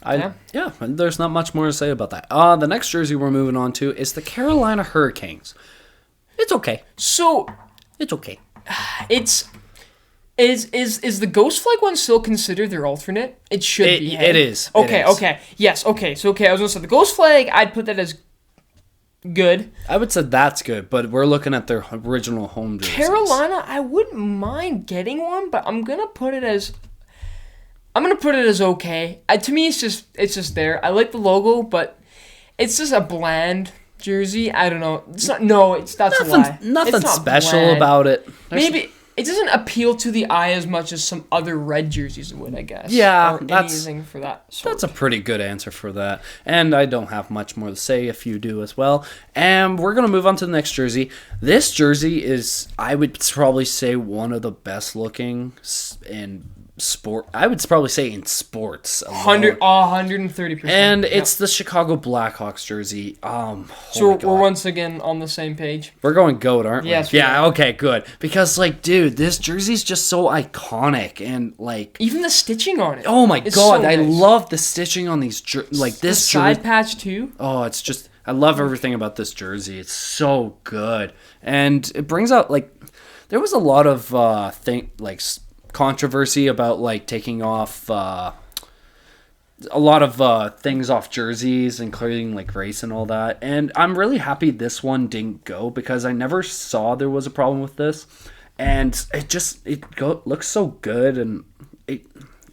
Yeah, there's not much more to say about that. The next jersey we're moving on to is the Carolina Hurricanes. It's okay. So it's okay. Is the Ghost Flag one still considered their alternate? It should be. It is. Okay. Yes. Okay. So I was gonna say the Ghost Flag. I'd put that as good. I would say that's good, but we're looking at their original home jerseys. Carolina, I wouldn't mind getting one, but I'm gonna put it as okay. To me, it's just there. I like the logo, but it's just a bland jersey. I don't know. It's not. No, that's a lie. Nothing special about it. Maybe it doesn't appeal to the eye as much as some other red jerseys would, I guess. Yeah, or anything for that sort. That's a pretty good answer for that. And I don't have much more to say if you do as well. And we're going to move on to the next jersey. This jersey is, I would probably say, one of the best looking in sport. I would probably say in sports. 130%. And it's the Chicago Blackhawks jersey. So we're once again on the same page. We're going GOAT, aren't we? Yes. Yeah, okay, good. Because, dude, this jersey's just so iconic. And, even the stitching on it. Oh, my God. So nice. I love the stitching on these this the side patch, too. Oh, it's just... I love everything about this jersey. It's so good. And it brings out, there was a lot of, controversy about taking off a lot of things off jerseys, including race and all that. And I'm really happy this one didn't go because I never saw there was a problem with this. And it looks so good, and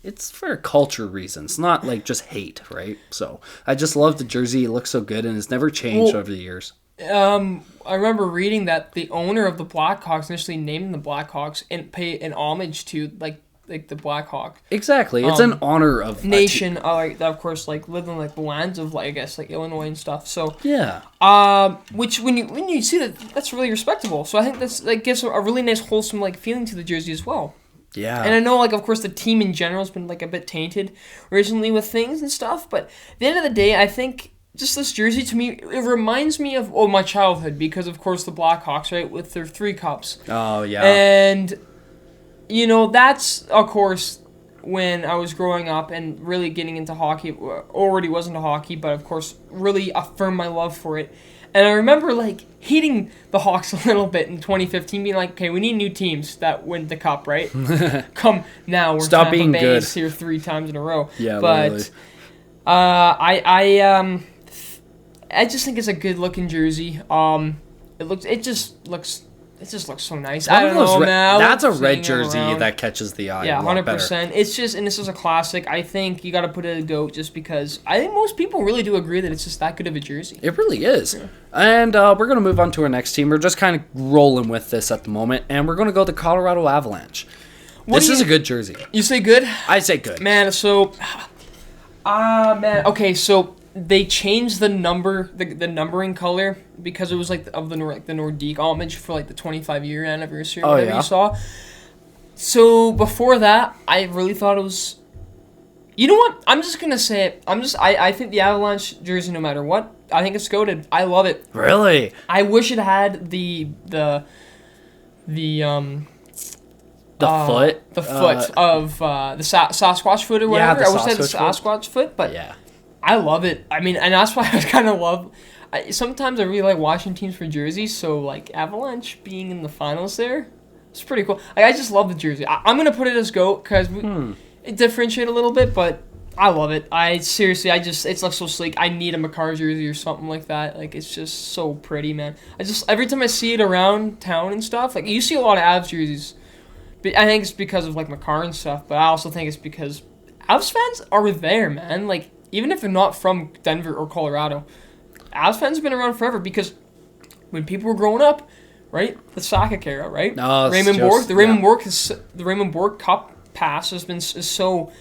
it's for culture reasons, not just hate, right? So I just love the jersey. It looks so good, and it's never changed over the years. I remember reading that the owner of the Blackhawks initially named the Blackhawks and pay an homage to like the Blackhawk Exactly. It's an honor of a nation, like that, of course, like living like the lands of like I guess like Illinois and stuff. So yeah. which when you see that, that's really respectable. So I think that's like gives a really nice wholesome like feeling to the jersey as well. Yeah. And I know, like, of course, the team in general has been, like, a bit tainted recently with things and stuff. But at the end of the day, I think just this jersey, to me, it reminds me of, my childhood. Because, of course, the Blackhawks, right, with their 3 cups. Oh, yeah. And, that's, of course, when I was growing up and really getting into hockey. Already was into hockey, but, of course, really affirmed my love for it. And I remember, like, hating the Hawks a little bit in 2015, being like, okay, we need new teams that win the cup, right? Come now, we're Stop Tampa being Bay good. is here 3 times in a row. Yeah, but literally. I just think it's a good looking jersey. It just looks so nice. One I of don't those know, re- man. That's a Seeing red them jersey around. that catches the eye. Yeah, a lot 100%. better. It's just, and this is a classic. I think you got to put it at a GOAT just because I think most people really do agree that it's just that good of a jersey. It really is. Yeah. And we're going to move on to our next team. We're just kind of rolling with this at the moment, and we're going to go the Colorado Avalanche. This is a good jersey. You say good? I say good. Man, so... okay, so they changed the numbering color because it was like of the Nordique homage for like the 25-year anniversary or whatever you saw. So before that, I really thought it was... You know what? I'm just gonna say it. I think the Avalanche jersey, no matter what, I think it's goated. I love it. Really? I wish it had the foot? The foot of the Sasquatch foot or whatever. Yeah, I wish it had the Sasquatch foot, but yeah. I love it. I mean, and that's why I kind of love... sometimes I really like watching teams for jerseys, so, like, Avalanche being in the finals there, it's pretty cool. Like, I just love the jersey. I'm going to put it as GOAT because it differentiates a little bit, but I love it. It looks so sleek. I need a Makar jersey or something like that. Like, it's just so pretty, man. Every time I see it around town and stuff, like, you see a lot of Avs jerseys. I think it's because of, like, Makar and stuff, but I also think it's because Avs fans are there, man. Like, even if they're not from Denver or Colorado, Avs fans have been around forever because when people were growing up, right, the Sakic era, right, Raymond Bourque Cup pass is so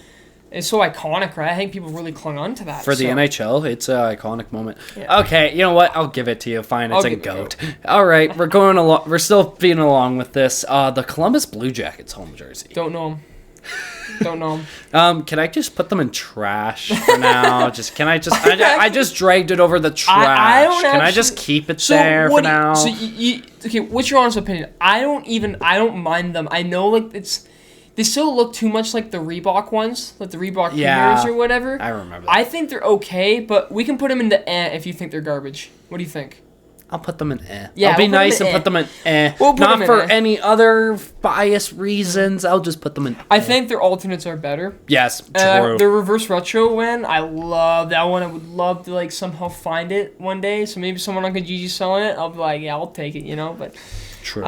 iconic, right? I think people really clung on to that. For the NHL, it's an iconic moment. Yeah. Okay, you know what? I'll give it to you. Fine, it's a GOAT. All right, we're going along. We're still being along with this. The Columbus Blue Jackets home jersey. Don't know them. Don't know. Can I just put them in trash for now? I just dragged it over the trash. Can I just keep it there for now? Okay, what's your honest opinion? I don't mind them. I know, like, they still look too much like the Reebok ones, like the Reebok Premiers or whatever. I remember that. I think they're okay, but we can put them in the if you think they're garbage. What do you think? I'll put them in Yeah, I'll be nice and put them in Not for any other biased reasons. I'll just put them in I think their alternates are better. Yes, true. The reverse retro one, I love that one. I would love to, like, somehow find it one day. So maybe someone on Kijiji selling it, I'll be like, yeah, I'll take it, But true.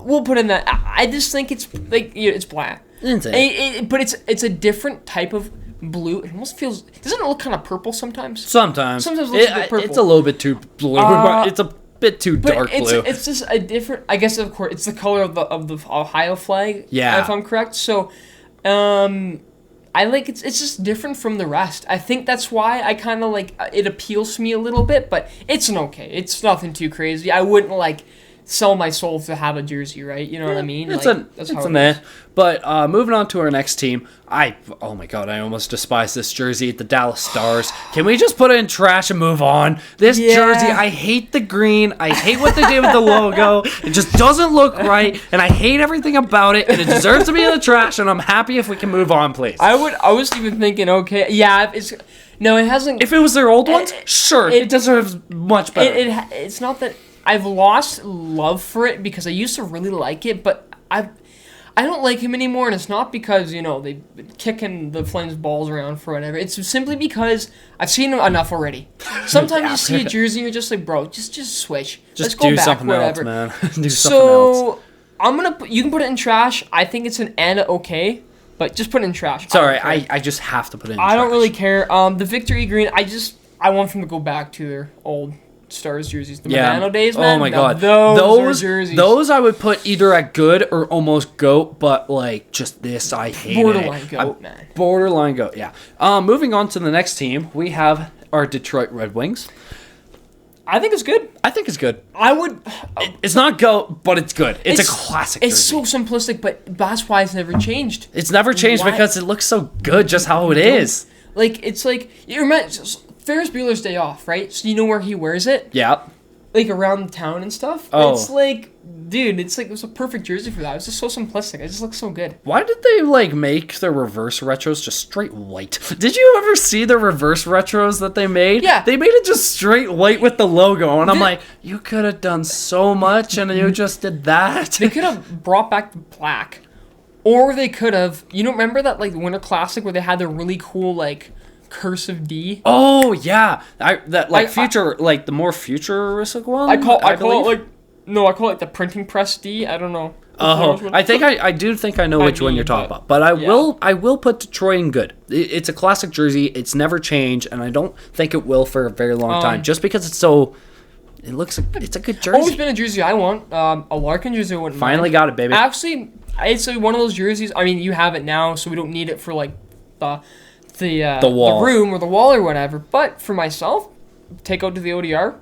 We'll put in that. I just think it's like it's black. But it's a different type of blue. It almost feels... Doesn't it look kind of purple sometimes? Sometimes. Sometimes it looks a bit purple. It's a little bit too blue. It's a bit too dark blue. It's just a different... I guess, of course, it's the color of the Ohio flag, if I'm correct. So, I like... It's just different from the rest. I think that's why I kind of, like... It appeals to me a little bit, but it's an okay. It's nothing too crazy. I wouldn't, like... sell my soul to have a jersey, right? You know what I mean? It's an eh. But moving on to our next team, oh my god, I almost despise this jersey, the Dallas Stars. Can we just put it in trash and move on? This jersey, I hate the green. I hate what they did with the logo. It just doesn't look right, and I hate everything about it, and it deserves to be in the trash, and I'm happy if we can move on, please. I was even thinking, okay, yeah, it hasn't... If it was their old ones, sure, it deserves much better. It's not that... I've lost love for it because I used to really like it, but I don't like him anymore, and it's not because, they've been kicking the Flames balls around for whatever. It's simply because I've seen him enough already. Sometimes you see a jersey and you're just like, bro, just switch. Just Let's go do back, something whatever. else, man. Do something else. So, you can put it in trash. I think it's an okay, but just put it in trash. Sorry, I just have to put it in trash. I don't really care. The Victory Green, I want them to go back to their old Stars jerseys. The Milano days, man. Oh my Now god. Those are jerseys. Those I would put either at good or almost GOAT, but like just this I hate Borderline it. GOAT, man. Borderline GOAT, yeah. Moving on to the next team, we have our Detroit Red Wings. I think it's good. I think it's good. I would. It's not GOAT, but it's good. It's a classic jersey. It's so simplistic, but that's why it's never changed. It's never changed because it looks so good just how it is. Like, it's like, you remember Ferris Bueller's Day Off, right? So you know where he wears it? Yeah. Like, around town and stuff? Oh. It's like, dude, it's like, it was a perfect jersey for that. It's just so simplistic. It just looks so good. Why did they, like, make the reverse retros just straight white? Did you ever see the reverse retros that they made? Yeah. They made it just straight white with the logo, and I'm like, you could have done so much, and you just did that. They could have brought back the black. Or they could have, you know, remember that, like, Winter Classic where they had the really cool, like, cursive D? Oh, yeah. The more futuristic one? I call it the printing press D. I don't know. Oh, I do think I know which one you're talking about. But I will put Detroit in good. It's a classic jersey. It's never changed, and I don't think it will for a very long time. Just because it's a good jersey. Always been a jersey I want. A Larkin jersey I wouldn't Finally mind. got it, baby. Actually, it's one of those jerseys. I mean, you have it now, so we don't need it for like the wall. the room or the wall or whatever. But for myself, take out to the ODR.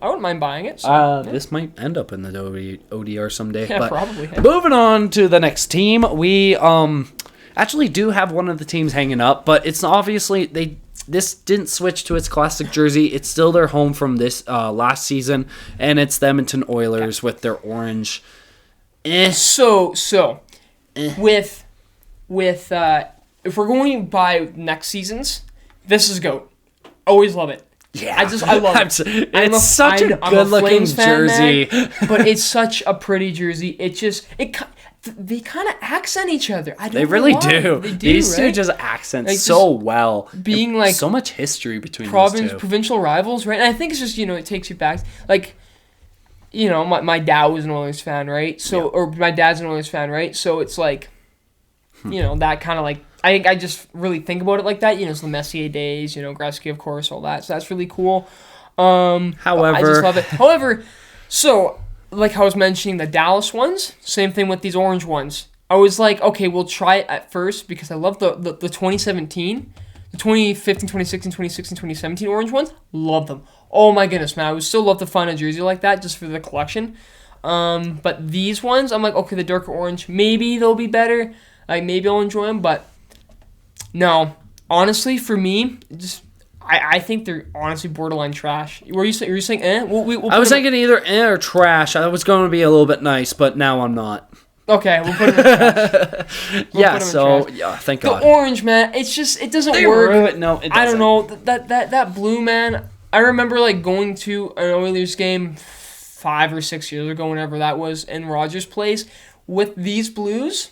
I wouldn't mind buying it. So, This might end up in the ODR someday. Yeah, but probably. Moving on to the next team, we actually do have one of the teams hanging up, but it's obviously this didn't switch to its classic jersey. It's still their home from this last season, and it's the Edmonton Oilers with their orange. So with if we're going by next season's, this is GOAT. Always love it. Yeah, I love it. It's such a good-looking jersey, but it's such a pretty jersey. They kind of accent each other. They really do. They do. These right? two just accent like so well. Being like so much history between those two. Provincial rivals, right? And I think it's just it takes you back, like. My dad was an Oilers fan, right? So, or my dad's an Oilers fan, right? So it's like, that kind of like, I just really think about it like that. It's the Messier days, Gretzky, of course, all that. So that's really cool. However, I just love it. However, so like I was mentioning the Dallas ones, same thing with these orange ones. I was like, okay, we'll try it at first because I love the 2017, the 2015, 2016, 2016, 2017 orange ones. Love them. Oh my goodness, man. I would still love to find a jersey like that just for the collection. But these ones, I'm like, okay, the darker orange, maybe they'll be better. Like, maybe I'll enjoy them, but no. Honestly, for me, I think they're honestly borderline trash. Were you saying eh? I was thinking either eh or trash. I was going to be a little bit nice, but now I'm not. Okay, we'll put them in trash. Thank God. The orange, man, it doesn't work. No, it doesn't. I don't know. That blue, man, I remember like going to an Oilers game 5 or 6 years ago, whenever that was, in Rogers Place with these blues.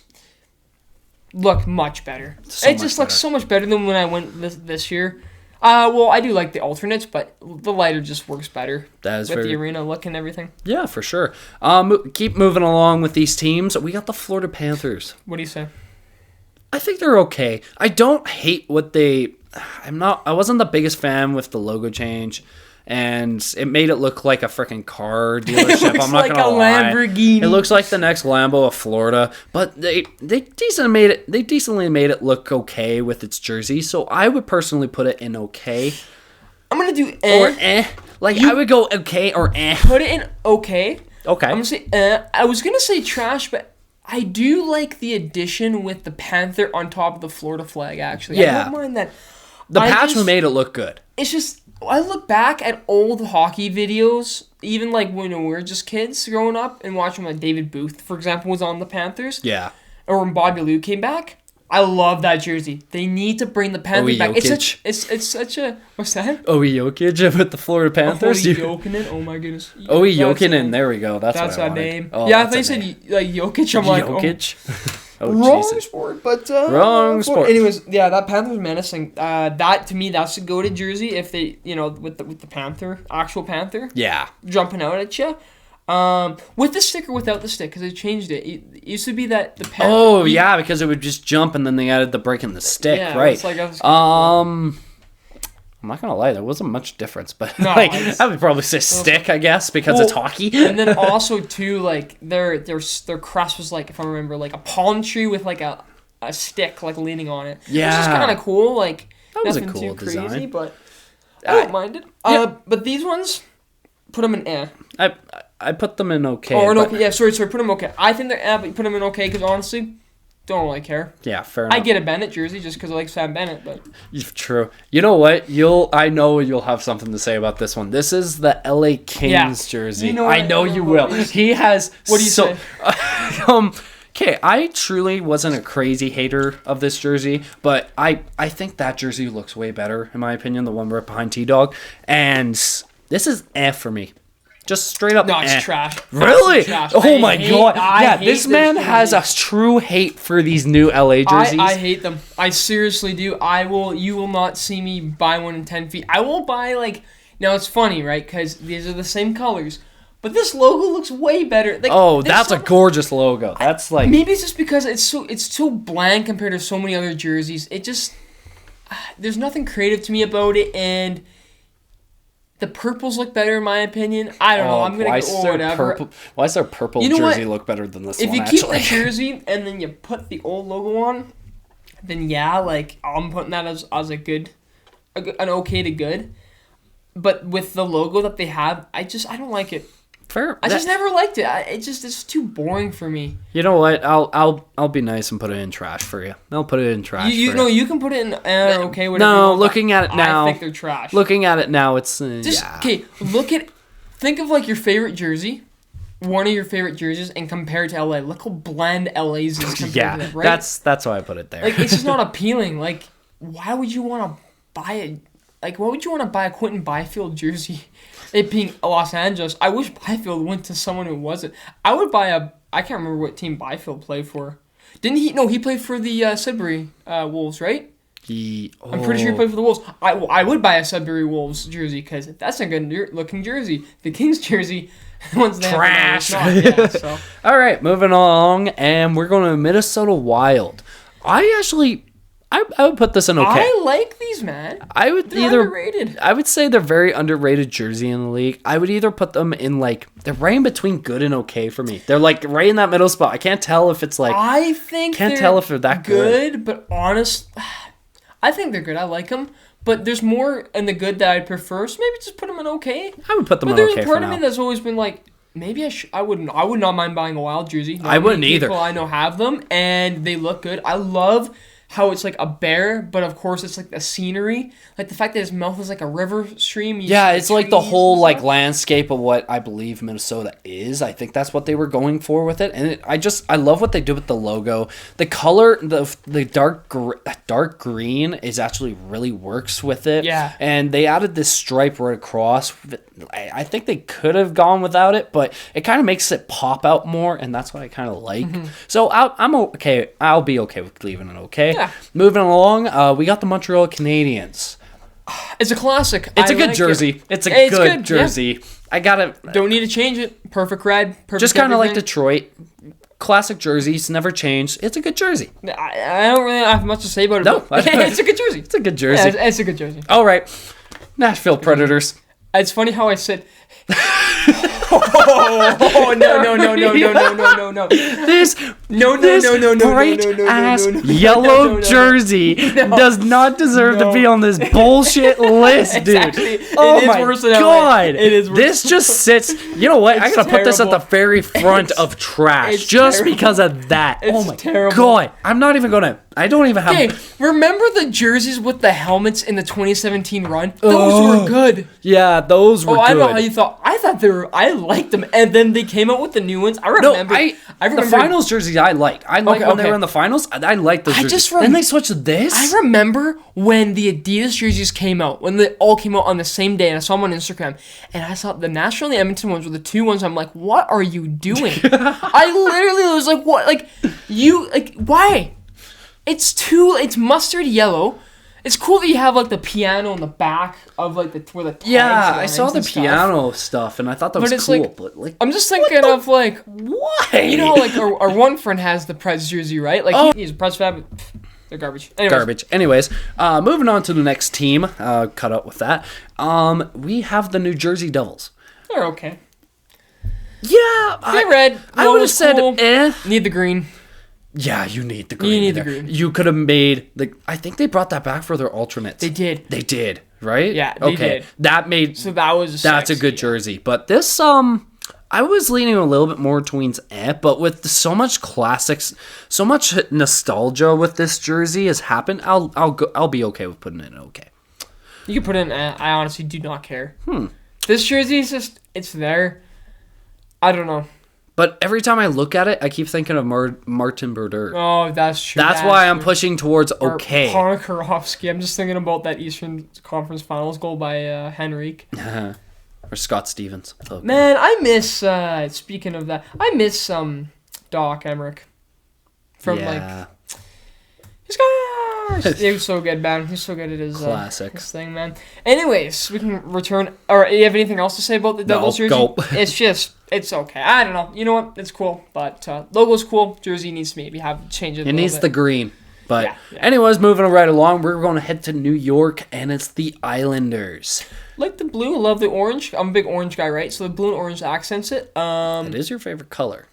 Look much better. It just looks so much better than when I went this year. Well, I do like the alternates, but the lighter just works better with the arena look and everything. Yeah, for sure. Keep moving along with these teams. We got the Florida Panthers. What do you say? I think they're okay. I don't hate what they... I wasn't the biggest fan with the logo change, and it made it look like a freaking car dealership. I'm not gonna lie. Lamborghini. It looks like the next Lambo of Florida, but they decently made it look okay with its jersey. So I would personally put it in okay. I'm gonna do eh. Or eh. I would go okay or eh. Put it in okay. Okay. I'm gonna say eh. I was gonna say trash, but I do like the addition with the Panther on top of the Florida flag, actually. Yeah. I don't mind that. The patch made it look good. It's just, I look back at old hockey videos, even like when we were just kids growing up, and watching like David Booth, for example, was on the Panthers. Yeah. Or when Bobby Lou came back. I love that jersey. They need to bring the Panther back. It's such a what's that? Jokic with the Florida Panthers. Jokinen. Oh my goodness. Jokinen. There we go. That's that name. Oh, yeah, I thought you said like Jokic. I'm like Jokic. Oh, wrong sport, but wrong sport. Anyways, yeah, that Panther's menacing. That to me, that's a goated jersey. If they, with the Panther, actual Panther, yeah, jumping out at you. With the stick or without the stick, because they changed it. It used to be that the Panther. Oh yeah, because it would just jump, and then they added the break in the stick, right? It's like, I'm not gonna lie, there wasn't much difference, but No, I would probably say stick, I guess, because it's hockey. And then also too, like their crust was like, if I remember, like a palm tree with like a stick like leaning on it. Yeah, which is kind of cool. Like that was nothing a cool too crazy, design. but I don't mind it. Yeah. But these ones, put them in eh. I put them in okay. Or an okay. Yeah, sorry. Put them okay. I think they're eh, but you put them in okay because honestly, don't really care. Yeah, fair enough. I get a Bennett jersey just because I like Sam Bennett, but true. You know what? I know you'll have something to say about this one. This is the LA Kings jersey. You know I know you will. He has. What do you say? Okay, I truly wasn't a crazy hater of this jersey, but I think that jersey looks way better, in my opinion, the one right behind T-Dog. And this is for me. Just straight up no, it's trash. Really? It's trash. Oh my god. Yeah, this man jersey. has a true hate for these new LA jerseys. I hate them. I seriously do. You will not see me buy one in 10 feet. I will buy now it's funny, right? Because these are the same colors. But this logo looks way better. Like, that's a gorgeous logo. That's like maybe it's just because it's so bland compared to so many other jerseys. It just there's nothing creative to me about it, and the purples look better in my opinion. I don't know. I'm gonna go whatever. Why does their purple jersey look better than this one? If you keep the jersey and then you put the old logo on, then yeah, like I'm putting that as an okay to good. But with the logo that they have, I don't like it. Fair. I just never liked it. It's too boring for me. You know what? I'll be nice and put it in trash for you. I'll put it in trash. You can put it in okay. Whatever. No, looking at it now, I think they're trash. Looking at it now, it's okay. Think of like your favorite jersey, one of your favorite jerseys, and compare it to LA. Look how bland LA's is compared to that, right? That's why I put it there. Like it's just not appealing. Like why would you want to buy it? Like why would you want to buy a Quentin Byfield jersey? It being Los Angeles, I wish Byfield went to someone who wasn't. I would buy I can't remember what team Byfield played for. Didn't he? No, he played for the Sudbury Wolves, right? I'm pretty sure he played for the Wolves. I would buy a Sudbury Wolves jersey because that's a good looking jersey. The Kings jersey, one's trash. Yeah, so. All right, moving along, and we're going to Minnesota Wild. I would put this in okay. I like these, man. They're underrated. I would say they're very underrated jersey in the league. I would either put them in they're right in between good and okay for me. They're like right in that middle spot. I can't tell if it's can't tell if they're that good. But honest, I think they're good. I like them. But there's more in the good that I'd prefer. So maybe just put them in okay. I would put them in okay. But there's a part of me that's always been like, maybe I would not mind buying a Wild jersey. I wouldn't either. People I know have them and they look good. I love how it's like a bear, but of course it's like the scenery, like the fact that his mouth is like a river stream. Yeah, it's like the whole landscape of what I believe Minnesota is. I think that's what they were going for with it, and I love what they do with the logo. The color, the dark green is actually really works with it. Yeah, and they added this stripe right across. I think they could have gone without it, but it kind of makes it pop out more, and that's what I kind of like. Mm-hmm. So I'm okay. I'll be okay with leaving it okay. Yeah. Moving along, we got the Montreal Canadiens. It's a classic. It's a good jersey. It's a good jersey. Yeah. Don't need to change it. Perfect red. Perfect. Just kind of like Detroit. Classic jerseys, never changed. It's a good jersey. I don't really have much to say about it. No, it's a good jersey. It's a good jersey. Yeah, it's a good jersey. All right, Nashville Predators. It's funny how I said. Oh no! This bright ass yellow jersey does not deserve to be on this bullshit list, dude. Oh my god! It is. This just sits. You know what? I gotta put this at the very front of trash just because of that. Oh my god! I'm not even gonna. I don't even have. Okay, remember the jerseys with the helmets in the 2017 run? Those were good. Yeah, those were good. I don't know how you thought. I liked them, and then they came out with the new ones. I remember. I remember the finals jerseys. I liked. When they were in the finals. I liked those jerseys. Then they switched to this. I remember when the Adidas jerseys came out. When they all came out on the same day, and I saw them on Instagram, and I saw the Nashville and the Edmonton ones were the two ones. I'm like, what are you doing? I literally was like, what? Why? It's mustard yellow. It's cool that you have the piano in the back of where the tags. Yeah, I saw the piano stuff and I thought that was cool. But I'm just thinking of why? You know, our one friend has the Preds jersey, right? He's a Preds fan. They're garbage. Anyways, moving on to the next team. Cut out with that. We have the New Jersey Devils. They're okay. Yeah, They're red. I would have said, cool. Need the green. Yeah, you need the green. You need the green. You could have made I think they brought that back for their alternates. They did. They did, right? Yeah, they did. That's a good jersey. But this I was leaning a little bit more towards but with so much classics, so much nostalgia with this jersey has happened, I'll be okay with putting it in okay. You can put it in I honestly do not care. This jersey is just, it's there. I don't know. But every time I look at it, I keep thinking of Martin Brodeur. Oh, that's true. That's why I'm pushing towards okay. Connor Karofsky. I'm just thinking about that Eastern Conference Finals goal by Henrique. Or Scott Stevens. Okay. Man, I miss, speaking of that, I miss Doc Emmerich. From he was so good, man. He's so good at his his thing, man. Anyways, we can return. Or you have anything else to say about the Devils jersey? Go. It's okay. I don't know. You know what? It's cool, but logo's cool. Jersey needs to maybe change it. It needs the green. But anyways, moving right along, we're going to head to New York, and it's the Islanders. Like the blue, love the orange. I'm a big orange guy, right? So the blue and orange accents it. It is your favorite color.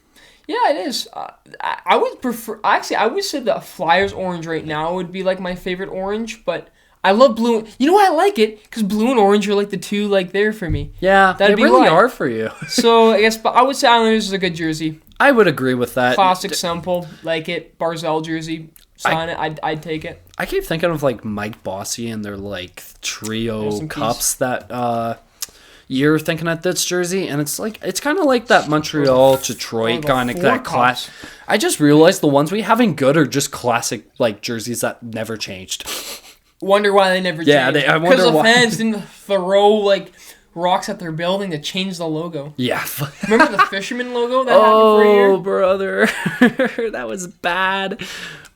Yeah, it is. I would prefer... Actually, I would say the Flyers orange right now would be, like, my favorite orange, but I love blue. You know why I like it? Because blue and orange are, like, the two, like, there for me. Yeah, they really are for you. So, I guess... But I would say Islanders is a good jersey. I would agree with that. Classic, simple. Like it. Barzell jersey. Sign it. I'd take it. I keep thinking of, like, Mike Bossy and their, like, trio cups that... You're thinking at this jersey, and it's kind of like that Montreal Detroit kind of that class. I just realized the ones we having good are just classic like jerseys that never changed. Wonder why they never changed. Yeah, because the fans didn't throw like rocks at their building to change the logo. Yeah. Remember the fisherman logo that happened for a year? Oh, brother, that was bad.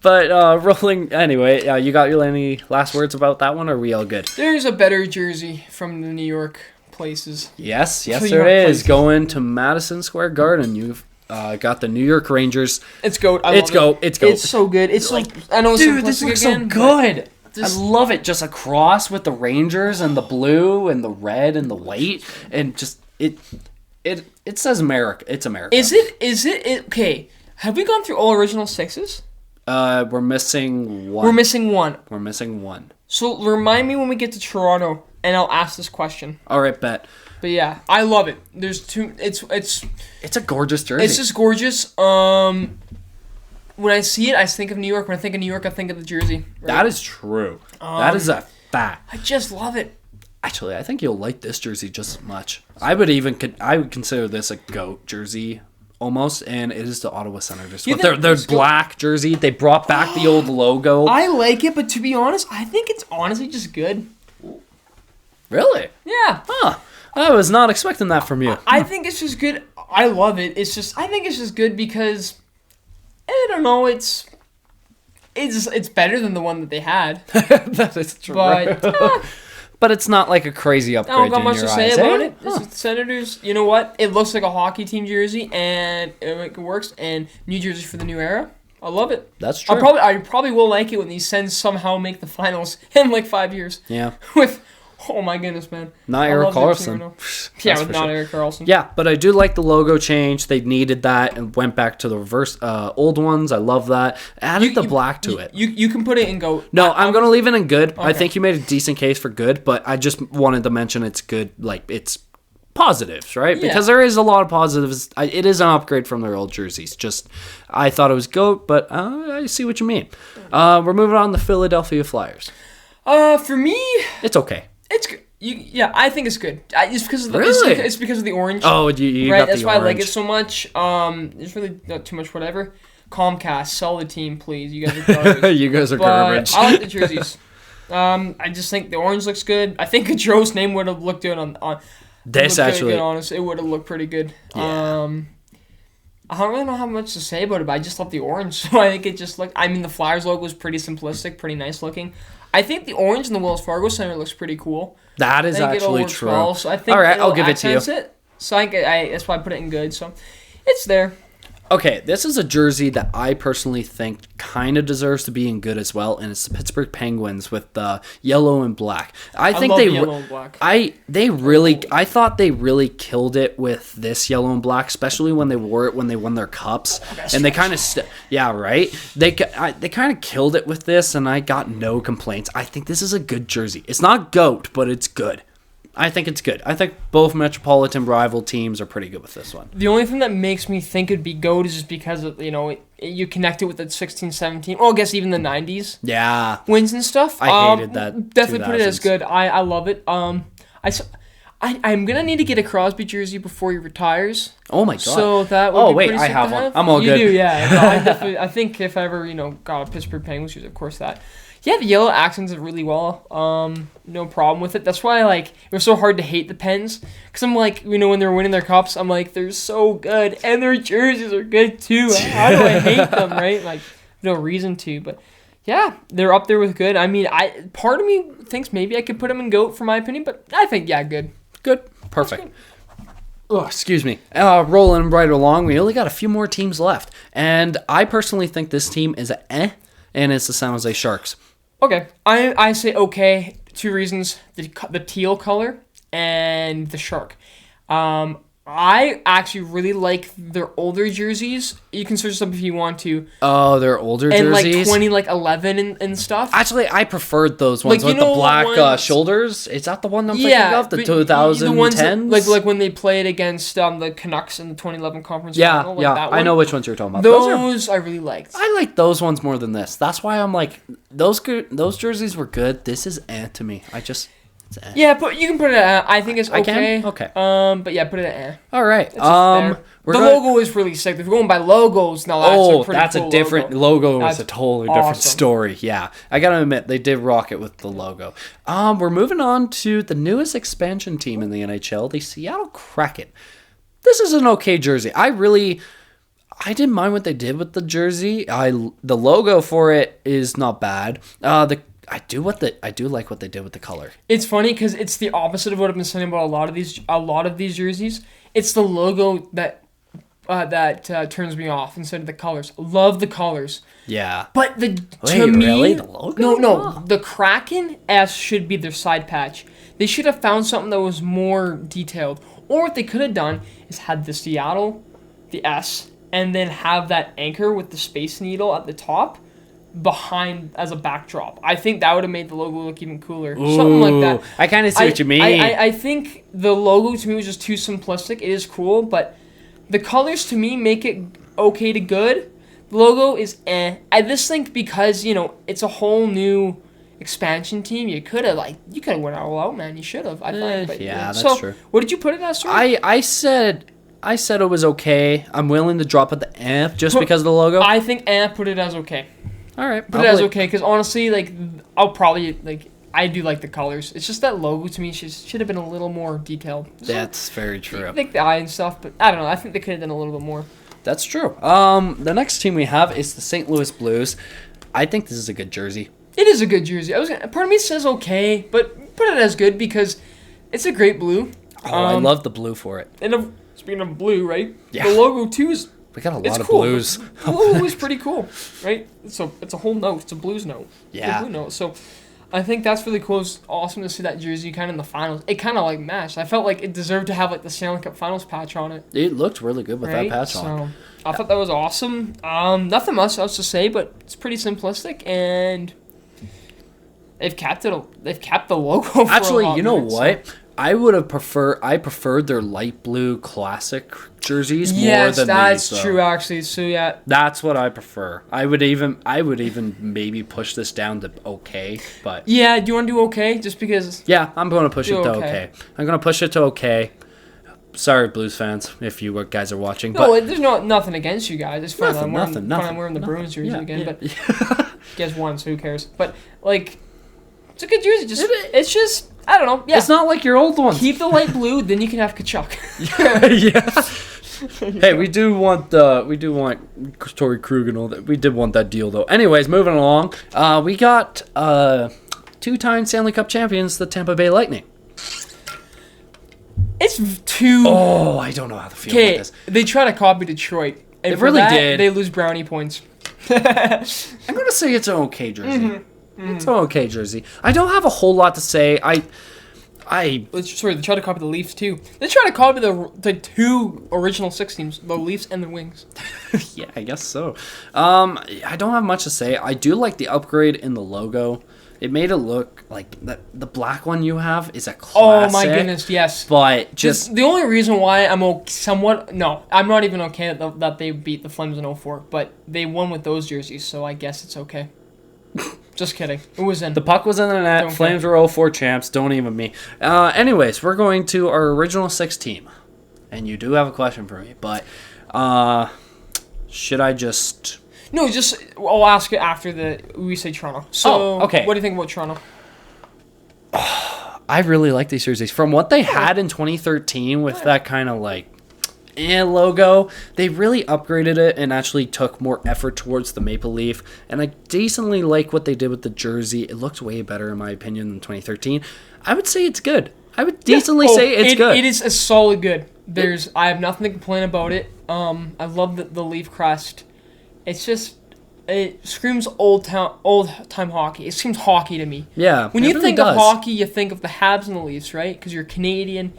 But rolling anyway. You got any last words about that one? Or are we all good? There's a better jersey from the New York places. Yes, there is. Going to Madison Square Garden. You've got the New York Rangers. It's GOAT. It's GOAT. It's so good. It's like, I know it's dude, this looks so good. I love it. Just a cross with the Rangers and the blue and the red and the white and just it says America. It's America. Is it okay? Have we gone through all original sixes? We're missing one. We're missing one. So remind me when we get to Toronto. And I'll ask this question. All right, bet. But yeah, I love it. There's two. It's a gorgeous jersey. It's just gorgeous. When I see it, I think of New York. When I think of New York, I think of the jersey. Right? That is true. That is a fact. I just love it. Actually, I think you'll like this jersey just as much. I would consider this a GOAT jersey. Almost, and it is the Ottawa Senators. With their black jersey, they brought back the old logo. I like it, but to be honest, I think it's honestly just good. Really? Yeah. Huh. I was not expecting that from you. I think it's just good. I love it. I think it's just good because I don't know. It's better than the one that they had. That is true. But it's not like a crazy upgrade. I don't got much to say about it. This is Senators. You know what? It looks like a hockey team jersey, and it works. And New Jersey for the new era. I love it. That's true. I probably will like it when these Sens somehow make the finals in like 5 years. Yeah. Oh my goodness, man. Not Erik Karlsson. Erik Karlsson. Yeah, but I do like the logo change. They needed that and went back to the reverse old ones. I love that. Added the black to it. You can put it in GOAT. No, I'm going to leave it in good. Okay. I think you made a decent case for good, but I just wanted to mention it's good. Like, it's positives, right? Yeah. Because there is a lot of positives. It is an upgrade from their old jerseys. Just, I thought it was GOAT, but I see what you mean. We're moving on to the Philadelphia Flyers. For me... It's okay. It's good. I think it's good. It's because of the it's because of the orange. Oh, you right? Got That's the why orange. I like it so much. There's really not too much whatever. Comcast, sell the team, please. You guys are garbage. You guys are garbage. I like the jerseys. I just think the orange looks good. I think Gaudreau's name would have looked good on this actually. Good, honest, it would have looked pretty good. Yeah. I don't really know how much to say about it, but I just love the orange. So I think it just looked. I mean, the Flyers logo is pretty simplistic, pretty nice looking. I think the orange in the Wells Fargo Center looks pretty cool. That is actually true. Well, so I think all right, I'll give it to you. So that's why I put it in good. So it's there. Okay, this is a jersey that I personally think kind of deserves to be in good as well, and it's the Pittsburgh Penguins with the yellow and black. I think love they the yellow and black. I thought they really killed it with this yellow and black, especially when they wore it when they won their cups, and they kind of they kind of killed it with this, and I got no complaints. I think this is a good jersey. It's not GOAT, but it's good. I think it's good. I think both metropolitan rival teams are pretty good with this one. The only thing that makes me think it'd be GOAT is just because of, you connect it with the 16, 17, I guess even the 90s. Yeah. Wins and stuff. I hated that. Definitely 2000s. put it as good. I love it. I'm gonna need to get a Crosby jersey before he retires. Oh my god! So that would be wait, pretty I sick have to one. have. I'm all you good. You do, yeah. I think if I ever got a Pittsburgh Penguins jersey, of course that. Yeah, the yellow accents it really well. No problem with it. That's why it was so hard to hate the Pens, because I'm like, when they're winning their cups, I'm like, they're so good, and their jerseys are good too. How do I hate them, right? No reason to, but yeah, they're up there with good. I mean, part of me thinks maybe I could put them in GOAT for my opinion, but I think good. Good, perfect. Oh, excuse me. Rolling right along, we only got a few more teams left, and I personally think this team is and it's the San Jose Sharks. Okay, I say okay. 2 reasons: the teal color and the shark. I actually really like their older jerseys. You can search them if you want to. Oh, their older jerseys? And 2011 and stuff. Actually, I preferred those ones with the black shoulders. Is that the one I'm thinking of? The 2010s? The ones like when they played against the Canucks in the 2011 conference final. Yeah, I know which ones you're talking about. Those I really liked. I like those ones more than this. That's why I'm like, those jerseys were good. This is to me. Yeah, but you can put it at I think it's okay. I can? Okay. But yeah, put it at All right. The logo is really sick. If you're going by logos, now that's a different logo. Is a totally different story. Yeah, I gotta admit they did rock it with the logo. We're moving on to the newest expansion team in the NHL, the Seattle Kraken. This is an okay jersey. I didn't mind what they did with the jersey. The logo for it is not bad. I do like what they did with the color. It's funny because it's the opposite of what I've been saying about a lot of these jerseys. It's the logo that turns me off instead of the colors. Love the colors. Yeah. But the logo? No. The Kraken S should be their side patch. They should have found something that was more detailed. Or what they could have done is had the Seattle, the S, and then have that anchor with the Space Needle at the top behind as a backdrop. I think that would have made the logo look even cooler. Ooh, something like that. I kind of see what you mean. I think the logo to me was just too simplistic. It is cool, but the colors to me make it okay to good. The logo is I just think because, it's a whole new expansion team, you could have went all out, man. You should have. I think. But, yeah, that's true. What did you put it as, sorry? I said it was okay. I'm willing to drop at the just because of the logo. I think put it as okay. All right. Put it as okay, because honestly, I'll probably, I do like the colors. It's just that logo to me should have been a little more detailed. That's very true. I think the eye and stuff, but I don't know. I think they could have done a little bit more. That's true. The next team we have is the St. Louis Blues. I think this is a good jersey. It is a good jersey. Part of me says okay, but put it as good because it's a great blue. I love the blue for it. And speaking of blue, right? Yeah. The logo too is. We got a lot of cool. blues. The logo is pretty cool, right? So it's a whole note. It's a blues note. Yeah. It's a blue note. So I think that's really cool. It's awesome to see that jersey kind of in the finals. It kind of matched. I felt like it deserved to have the Stanley Cup Finals patch on it. It looked really good with that patch on. I thought that was awesome. Nothing much else to say, but it's pretty simplistic, and they've kept it. They've kept the logo. For Actually, you know minute, what? I preferred their light blue classic jerseys more than these. Yes, that's true. Actually, so yeah, that's what I prefer. I would even maybe push this down to okay, but yeah. Do you want to do okay? Just because? Yeah, I'm going to push it to okay. I'm going to push it to okay. Sorry, Blues fans, if you guys are watching. No, but there's nothing against you guys. It's fine. I'm wearing the Bruins jersey again, but you guys won, so who cares? But it's a good jersey. It's just. I don't know. Yeah. It's not like your old ones. Keep the light blue, then you can have Kachuk. Yeah. Hey, we do want Torrey Krug and all that. We did want that deal though. Anyways, moving along. We got 2-time Stanley Cup champions, the Tampa Bay Lightning. It's too. Oh, I don't know how to feel about this. They try to copy Detroit. And It really that, did. They lose brownie points. I'm going to say it's an okay jersey. It's an okay jersey. I don't have a whole lot to say. Sorry, they try to copy the Leafs too. They try to copy the two original 6 teams, the Leafs and the Wings. Yeah, I guess so. I don't have much to say. I do like the upgrade in the logo. It made it look like the black one you have is a classic. Oh my goodness, yes. But just the only reason why I'm I'm not even okay that they beat the Flames in 04, but they won with those jerseys, so I guess it's okay. Just kidding. It was in. the puck was in the net. Don't Flames were 04 champs. Don't even me. Anyways, we're going to our original 6 team. And you do have a question for me, but should I just... No, I'll ask it after we say Toronto. So, okay. What do you think about Toronto? I really like these jerseys. From what they had in 2013 with that kind of like logo, they really upgraded it and actually took more effort towards the maple leaf. And I decently like what they did with the jersey. It looked way better in my opinion than 2013. I would say it's good. I would decently say it's good. It is a solid good. I have nothing to complain about it. I love the leaf crest. It's just, it screams old time hockey. It screams hockey to me. Yeah, when you really think does. of hockey, you think of the Habs and the Leafs, right? Because you're Canadian,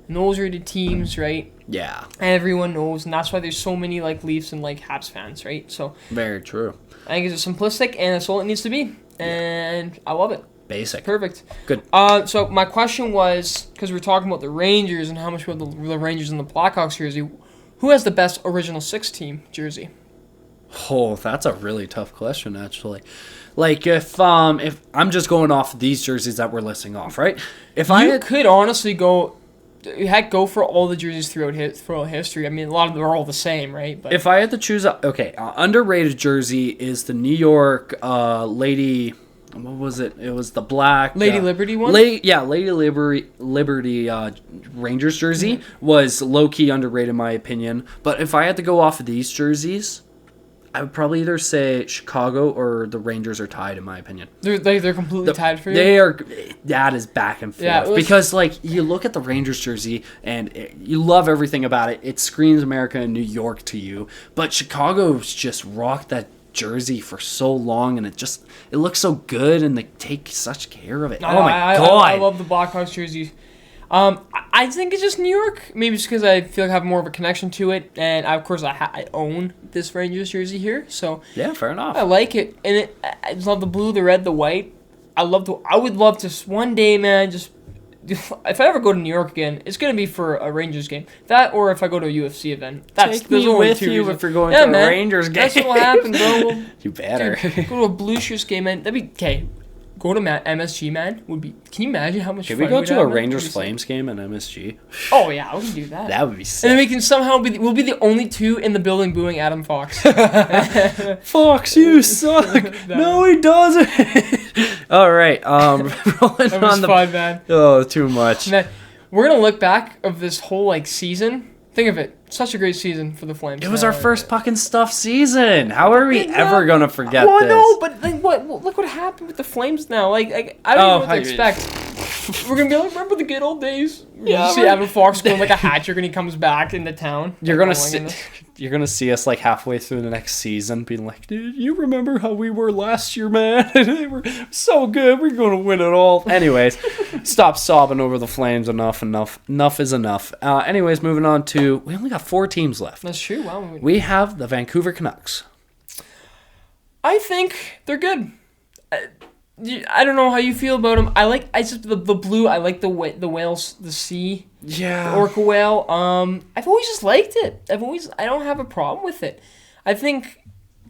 and those are the teams, right? Yeah, Everyone knows, and that's why there's so many like Leafs and like Habs fans, right? So very true. I think it's simplistic, and that's all it needs to be, and I love it. Basic. Perfect. Good. So my question was, because we're talking about the Rangers and how much we have the Rangers and the Blackhawks jersey, who has the best original 6 team jersey? Oh, that's a really tough question, actually. Like, if I'm just going off of these jerseys that we're listing off, right? If You could honestly go for all the jerseys throughout history. I mean, a lot of them are all the same, right? But if I had to choose, underrated jersey is the New York Lady. What was it? It was the black Lady Liberty one. Lady Liberty Rangers jersey was low key underrated in my opinion. But if I had to go off of these jerseys, I would probably either say Chicago or the Rangers are tied in my opinion. They're completely tied for you. They are. That is back and forth. Yeah, because like you look at the Rangers jersey and you love everything about it. It screams America and New York to you. But Chicago's just rocked that jersey for so long and it looks so good and they take such care of it. Oh my god. I love the Blackhawks jersey. I think it's just New York. Maybe just because I feel like I have more of a connection to it, and I own this Rangers jersey here, so yeah, fair enough. I like it, and I just love the blue, the red, the white. I would love to one day, man. Just if I ever go to New York again, it's gonna be for a Rangers game. That or if I go to a UFC event. Take me with you if you're going to a Rangers game. That's what will happen, bro. You better go to a Blue Shirts game, man. That'd be okay. Go to MSG, man. Can you imagine how much Can fun we go we'd to have, a man? Rangers Flames game at MSG? Oh yeah, we can do that. That would be sick. And then we can somehow we'll be the only 2 in the building booing Adam Fox. Fox, you suck. No, he doesn't. All right. Rolling That was fun, man. Oh, too much. Man, we're gonna look back of this whole season. Think of it. Such a great season for the Flames. It was our first pucking stuff season. How are we ever going to forget this? this? No, but look what happened with the Flames now. I don't know what to expect. We're going to be like, remember the good old days? Yeah. You see Evan Fox going like a hat trick and he comes back into town. You're going to see us halfway through the next season being like, dude, you remember how we were last year, man? They were so good. We're going to win it all. Anyways, stop sobbing over the Flames. Enough is enough. Anyways, moving on to, we only got 4 teams left. That's true. Wow. We have the Vancouver Canucks. I think they're good. I don't know how you feel about them. I just the blue. I like the whales, the sea. Yeah. The orca whale. I've always just liked it. I don't have a problem with it. I think,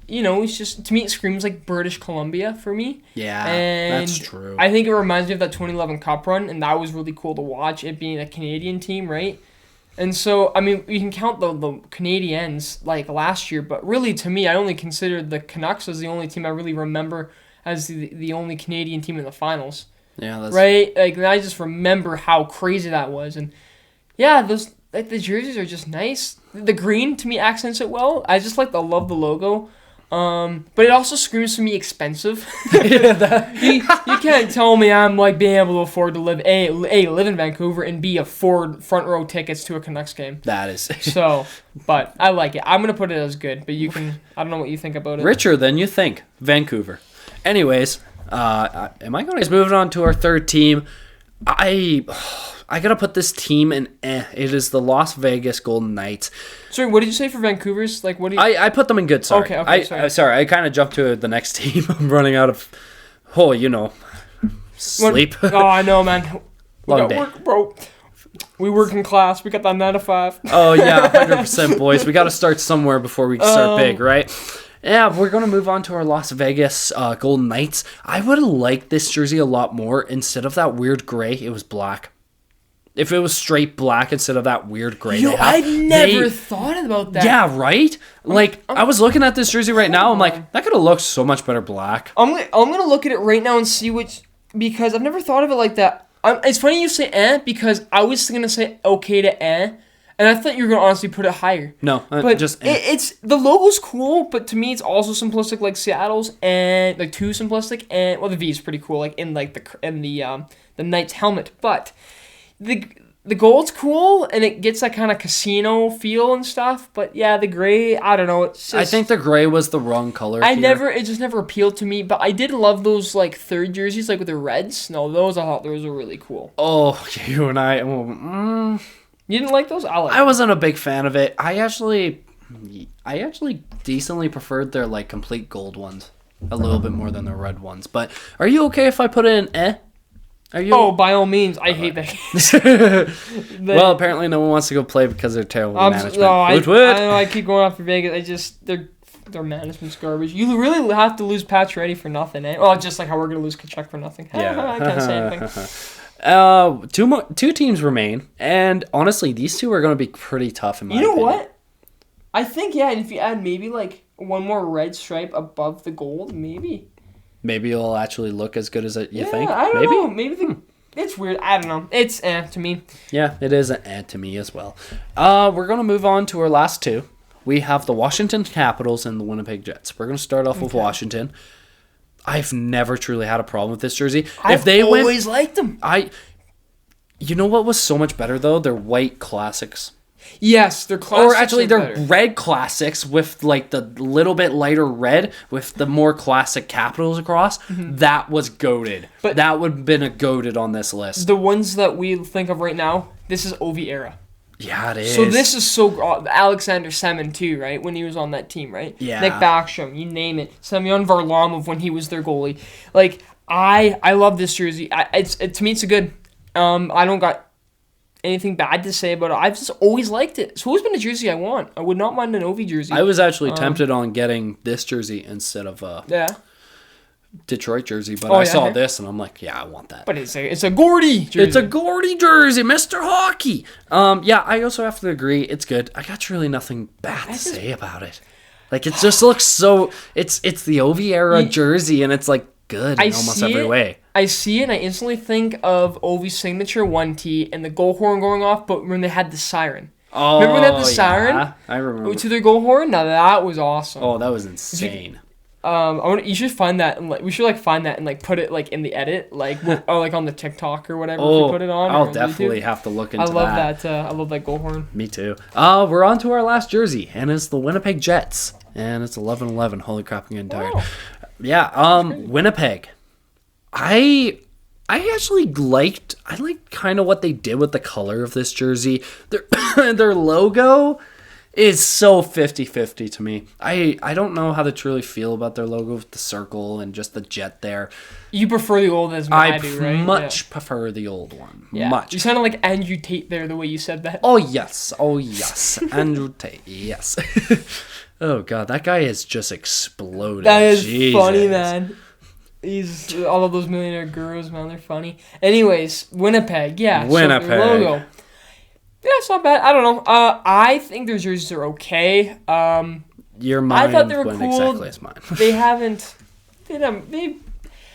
it's just, to me it screams like British Columbia for me. Yeah, and that's true. I think it reminds me of that 2011 Cup run, and that was really cool to watch, it being a Canadian team, right? And so, I mean, you can count the Canadiens like last year, but really to me, I only consider the Canucks as the only team I really remember as the only Canadian team in the finals. Yeah, that's right. Like I just remember how crazy that was, and yeah, those the jerseys are just nice. The green to me accents it well. I just love the logo. But it also screams to me expensive. Yeah, You can't tell me I'm like being able to afford to live live in Vancouver and B, afford front row tickets to a Canucks game. that is So, but I like it. I'm gonna put it as good. But you can. I don't know what you think about it. richer than you think. Vancouver. Anyways, am I going to moving on to our third team? I gotta put this team in. It is the Las Vegas Golden Knights. Sorry, what did you say for Vancouver's? Like, what do you? I put them in good. Sorry. Okay, sorry. I kind of jumped to the next team. I'm running out of, sleep. Oh, I know, man. We Long got day. work, bro. We work in class. We got that 9 to 5. Oh yeah, 100%, boys. We got to start somewhere before we start big, right? Yeah, we're going to move on to our Las Vegas Golden Knights. I would have liked this jersey a lot more. Instead of that weird gray, it was black. If it was straight black instead of that weird gray. I've never thought about that. Yeah, right? Like, I was looking at this jersey right now. I'm like, that could have looked so much better black. I'm gonna look at it right now and see which, because I've never thought of it like that. It's funny you say because I was gonna say okay to and I thought you were gonna honestly put it higher. No, but just it's the logo's cool, but to me it's also simplistic like Seattle's, and like too simplistic, and well the V is pretty cool like in like the Knight's helmet, but the gold's cool and it gets that kind of casino feel and stuff, but yeah, the gray, I don't know, it's just, I think the gray was the wrong color. it just never appealed to me, but I did love those like third jerseys like with the reds. No, those I thought those were really cool. Oh, you and I. You didn't like those? I wasn't a big fan of it. I actually decently preferred their like complete gold ones a little bit more than the red ones. But are you okay if I put it in Are you? Oh, by all means. I hate that. Well, apparently no one wants to go play because they're terrible management. No, I know I keep going off for Vegas. Their management's garbage. You really have to lose Pacioretty for nothing, eh? Well, just like how we're going to lose Kachuk for nothing. Yeah. I can't say anything. Two teams remain, and honestly, these two are going to be pretty tough in my opinion. You know what? I think, yeah, and if you add maybe like one more red stripe above the gold, maybe it'll actually look as good as you think. I don't know. Maybe it's weird. I don't know. It's to me. Yeah, it is an to me as well. We're going to move on to our last two. We have the Washington Capitals and the Winnipeg Jets. We're going to start off with Washington. I've never truly had a problem with this jersey. I've always liked them. You know what was so much better though? Their white classics. Yes, they're classics. Or actually, they're better. red classics with like the little bit lighter red with the more classic capitals across. Mm-hmm. That was goated. But that would have been a goated on this list. The ones that we think of right now, this is OV era. Yeah, it is. So this is Alexander Semin too, right? When he was on that team, right? Yeah. Nick Backstrom, you name it. Semyon Varlamov when he was their goalie. Like I love this jersey. To me it's a good. I don't got anything bad to say about it. I've just always liked it. It's always been a jersey I want. I would not mind an OV jersey. I was actually tempted on getting this jersey instead of Detroit jersey, but I saw this and I'm like, yeah, I want that. But it's a Gordy jersey. It's a Gordy jersey, Mr. Hockey. Yeah, I also have to agree, it's good. I got really nothing bad to say about it. Like it just looks so. It's the OV era jersey, and it's like good in almost every way. I see it and I instantly think of Ovi's signature 1T and the goal horn going off, but when they had the siren. Oh, remember when they had the siren? Yeah, I remember. To their goal horn? Now that was awesome. Oh, that was insane. You should find that and we should find that and put it like in the edit, like or like on the TikTok or whatever. If you put it on. I'll definitely have to look into that. I love that goal horn. Me too. We're on to our last jersey, and it's the Winnipeg Jets, and it's 11-11. Holy crap, I'm getting tired. Oh. Yeah. Winnipeg. I actually liked kind of what they did with the color of this jersey. Their logo is so 50-50 to me. I don't know how to truly feel about their logo with the circle and just the jet there. You prefer the old as I do, right? Much prefer the old one. Yeah. Much. You sounded like Andrew Tate there, the way you said that. Oh, yes. Andrew Tate, yes. Oh, God, that guy is just exploded. That is Jesus. funny, man. He's all of those millionaire gurus, man. They're funny. Anyways, Winnipeg, yeah. Winnipeg. So their logo. Yeah, it's not bad. I don't know. I think their jerseys are okay. Your mind I thought they were went cool. exactly as mine. They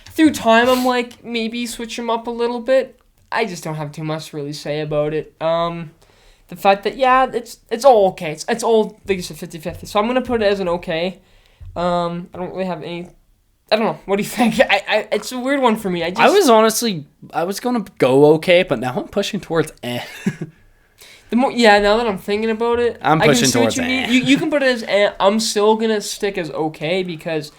through time, I'm like, maybe switch them up a little bit. I just don't have too much to really say about it. The fact that, yeah, it's all okay. It's all, like you said, 50-50. So I'm going to put it as an okay. I don't really have any. I don't know. What do you think? It's a weird one for me. I was gonna go okay, but now I'm pushing towards eh. Now that I'm thinking about it, I'm I can pushing see what towards you eh. mean. You can put it as eh. I'm still gonna stick as okay because,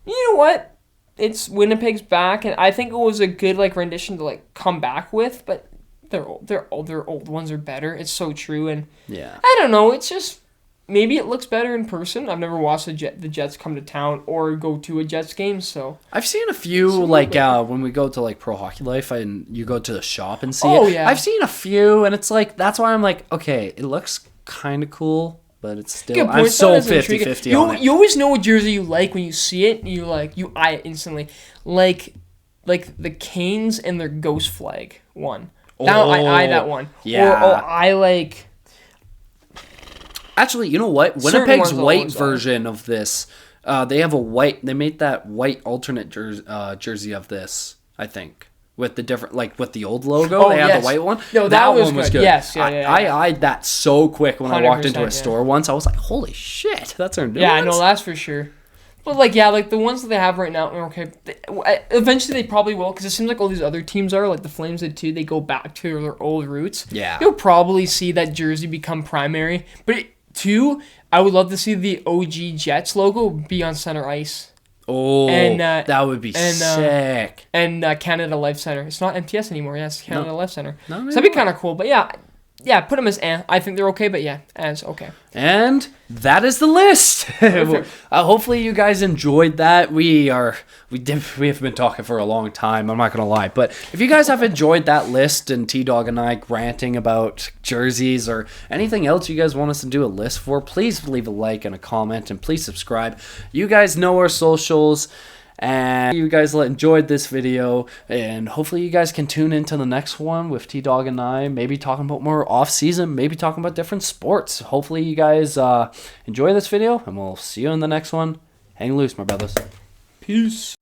you know what? It's Winnipeg's back, and I think it was a good like rendition to like come back with. But their old ones are better. It's so true, and Yeah. I don't know. It's just maybe it looks better in person. I've never watched the Jets come to town or go to a Jets game, so I've seen a few when we go to like Pro Hockey Life and you go to the shop and see it. Yeah. I've seen a few, and it's like that's why I'm like, okay, it looks kind of cool, but it's still I'm so 50-50 on it. You always know what jersey you like when you see it. And you eye it instantly, like the Canes and their Ghost Flag one. Now I eye that one. Yeah. Or I like. Actually, you know what? Winnipeg's white version of this, they have a white. They made that white alternate jersey of this, I think, with the different, like with the old logo. They had the white one. No, that one was good. Yes, I eyed that so quick when I walked into a 100%, store once. I was like, "Holy shit, that's our new Yeah, ones?" I know that's for sure. But like the ones that they have right now are okay. Eventually they probably will, because it seems like all these other teams are like the Flames did too. They go back to their old roots. Yeah, you'll probably see that jersey become primary, but. Two, I would love to see the OG Jets logo be on center ice. Oh, and, that would be sick. And Canada Life Center. It's not MTS anymore. Yeah, it's Canada Life Center. No, so that'd be kind of cool. But yeah, put them as eh. I think they're okay, but yeah, as okay. And that is the list. Hopefully you guys enjoyed that. We have been talking for a long time, I'm not gonna lie, but if you guys have enjoyed that list and T-Dog and I ranting about jerseys or anything else you guys want us to do a list for, please leave a like and a comment, and please subscribe. You guys know our socials. And you guys enjoyed this video, and hopefully you guys can tune into the next one with T-Dog and I, maybe talking about more off-season, maybe talking about different sports. Hopefully you guys enjoy this video, and we'll see you in the next one. Hang loose, my brothers. Peace.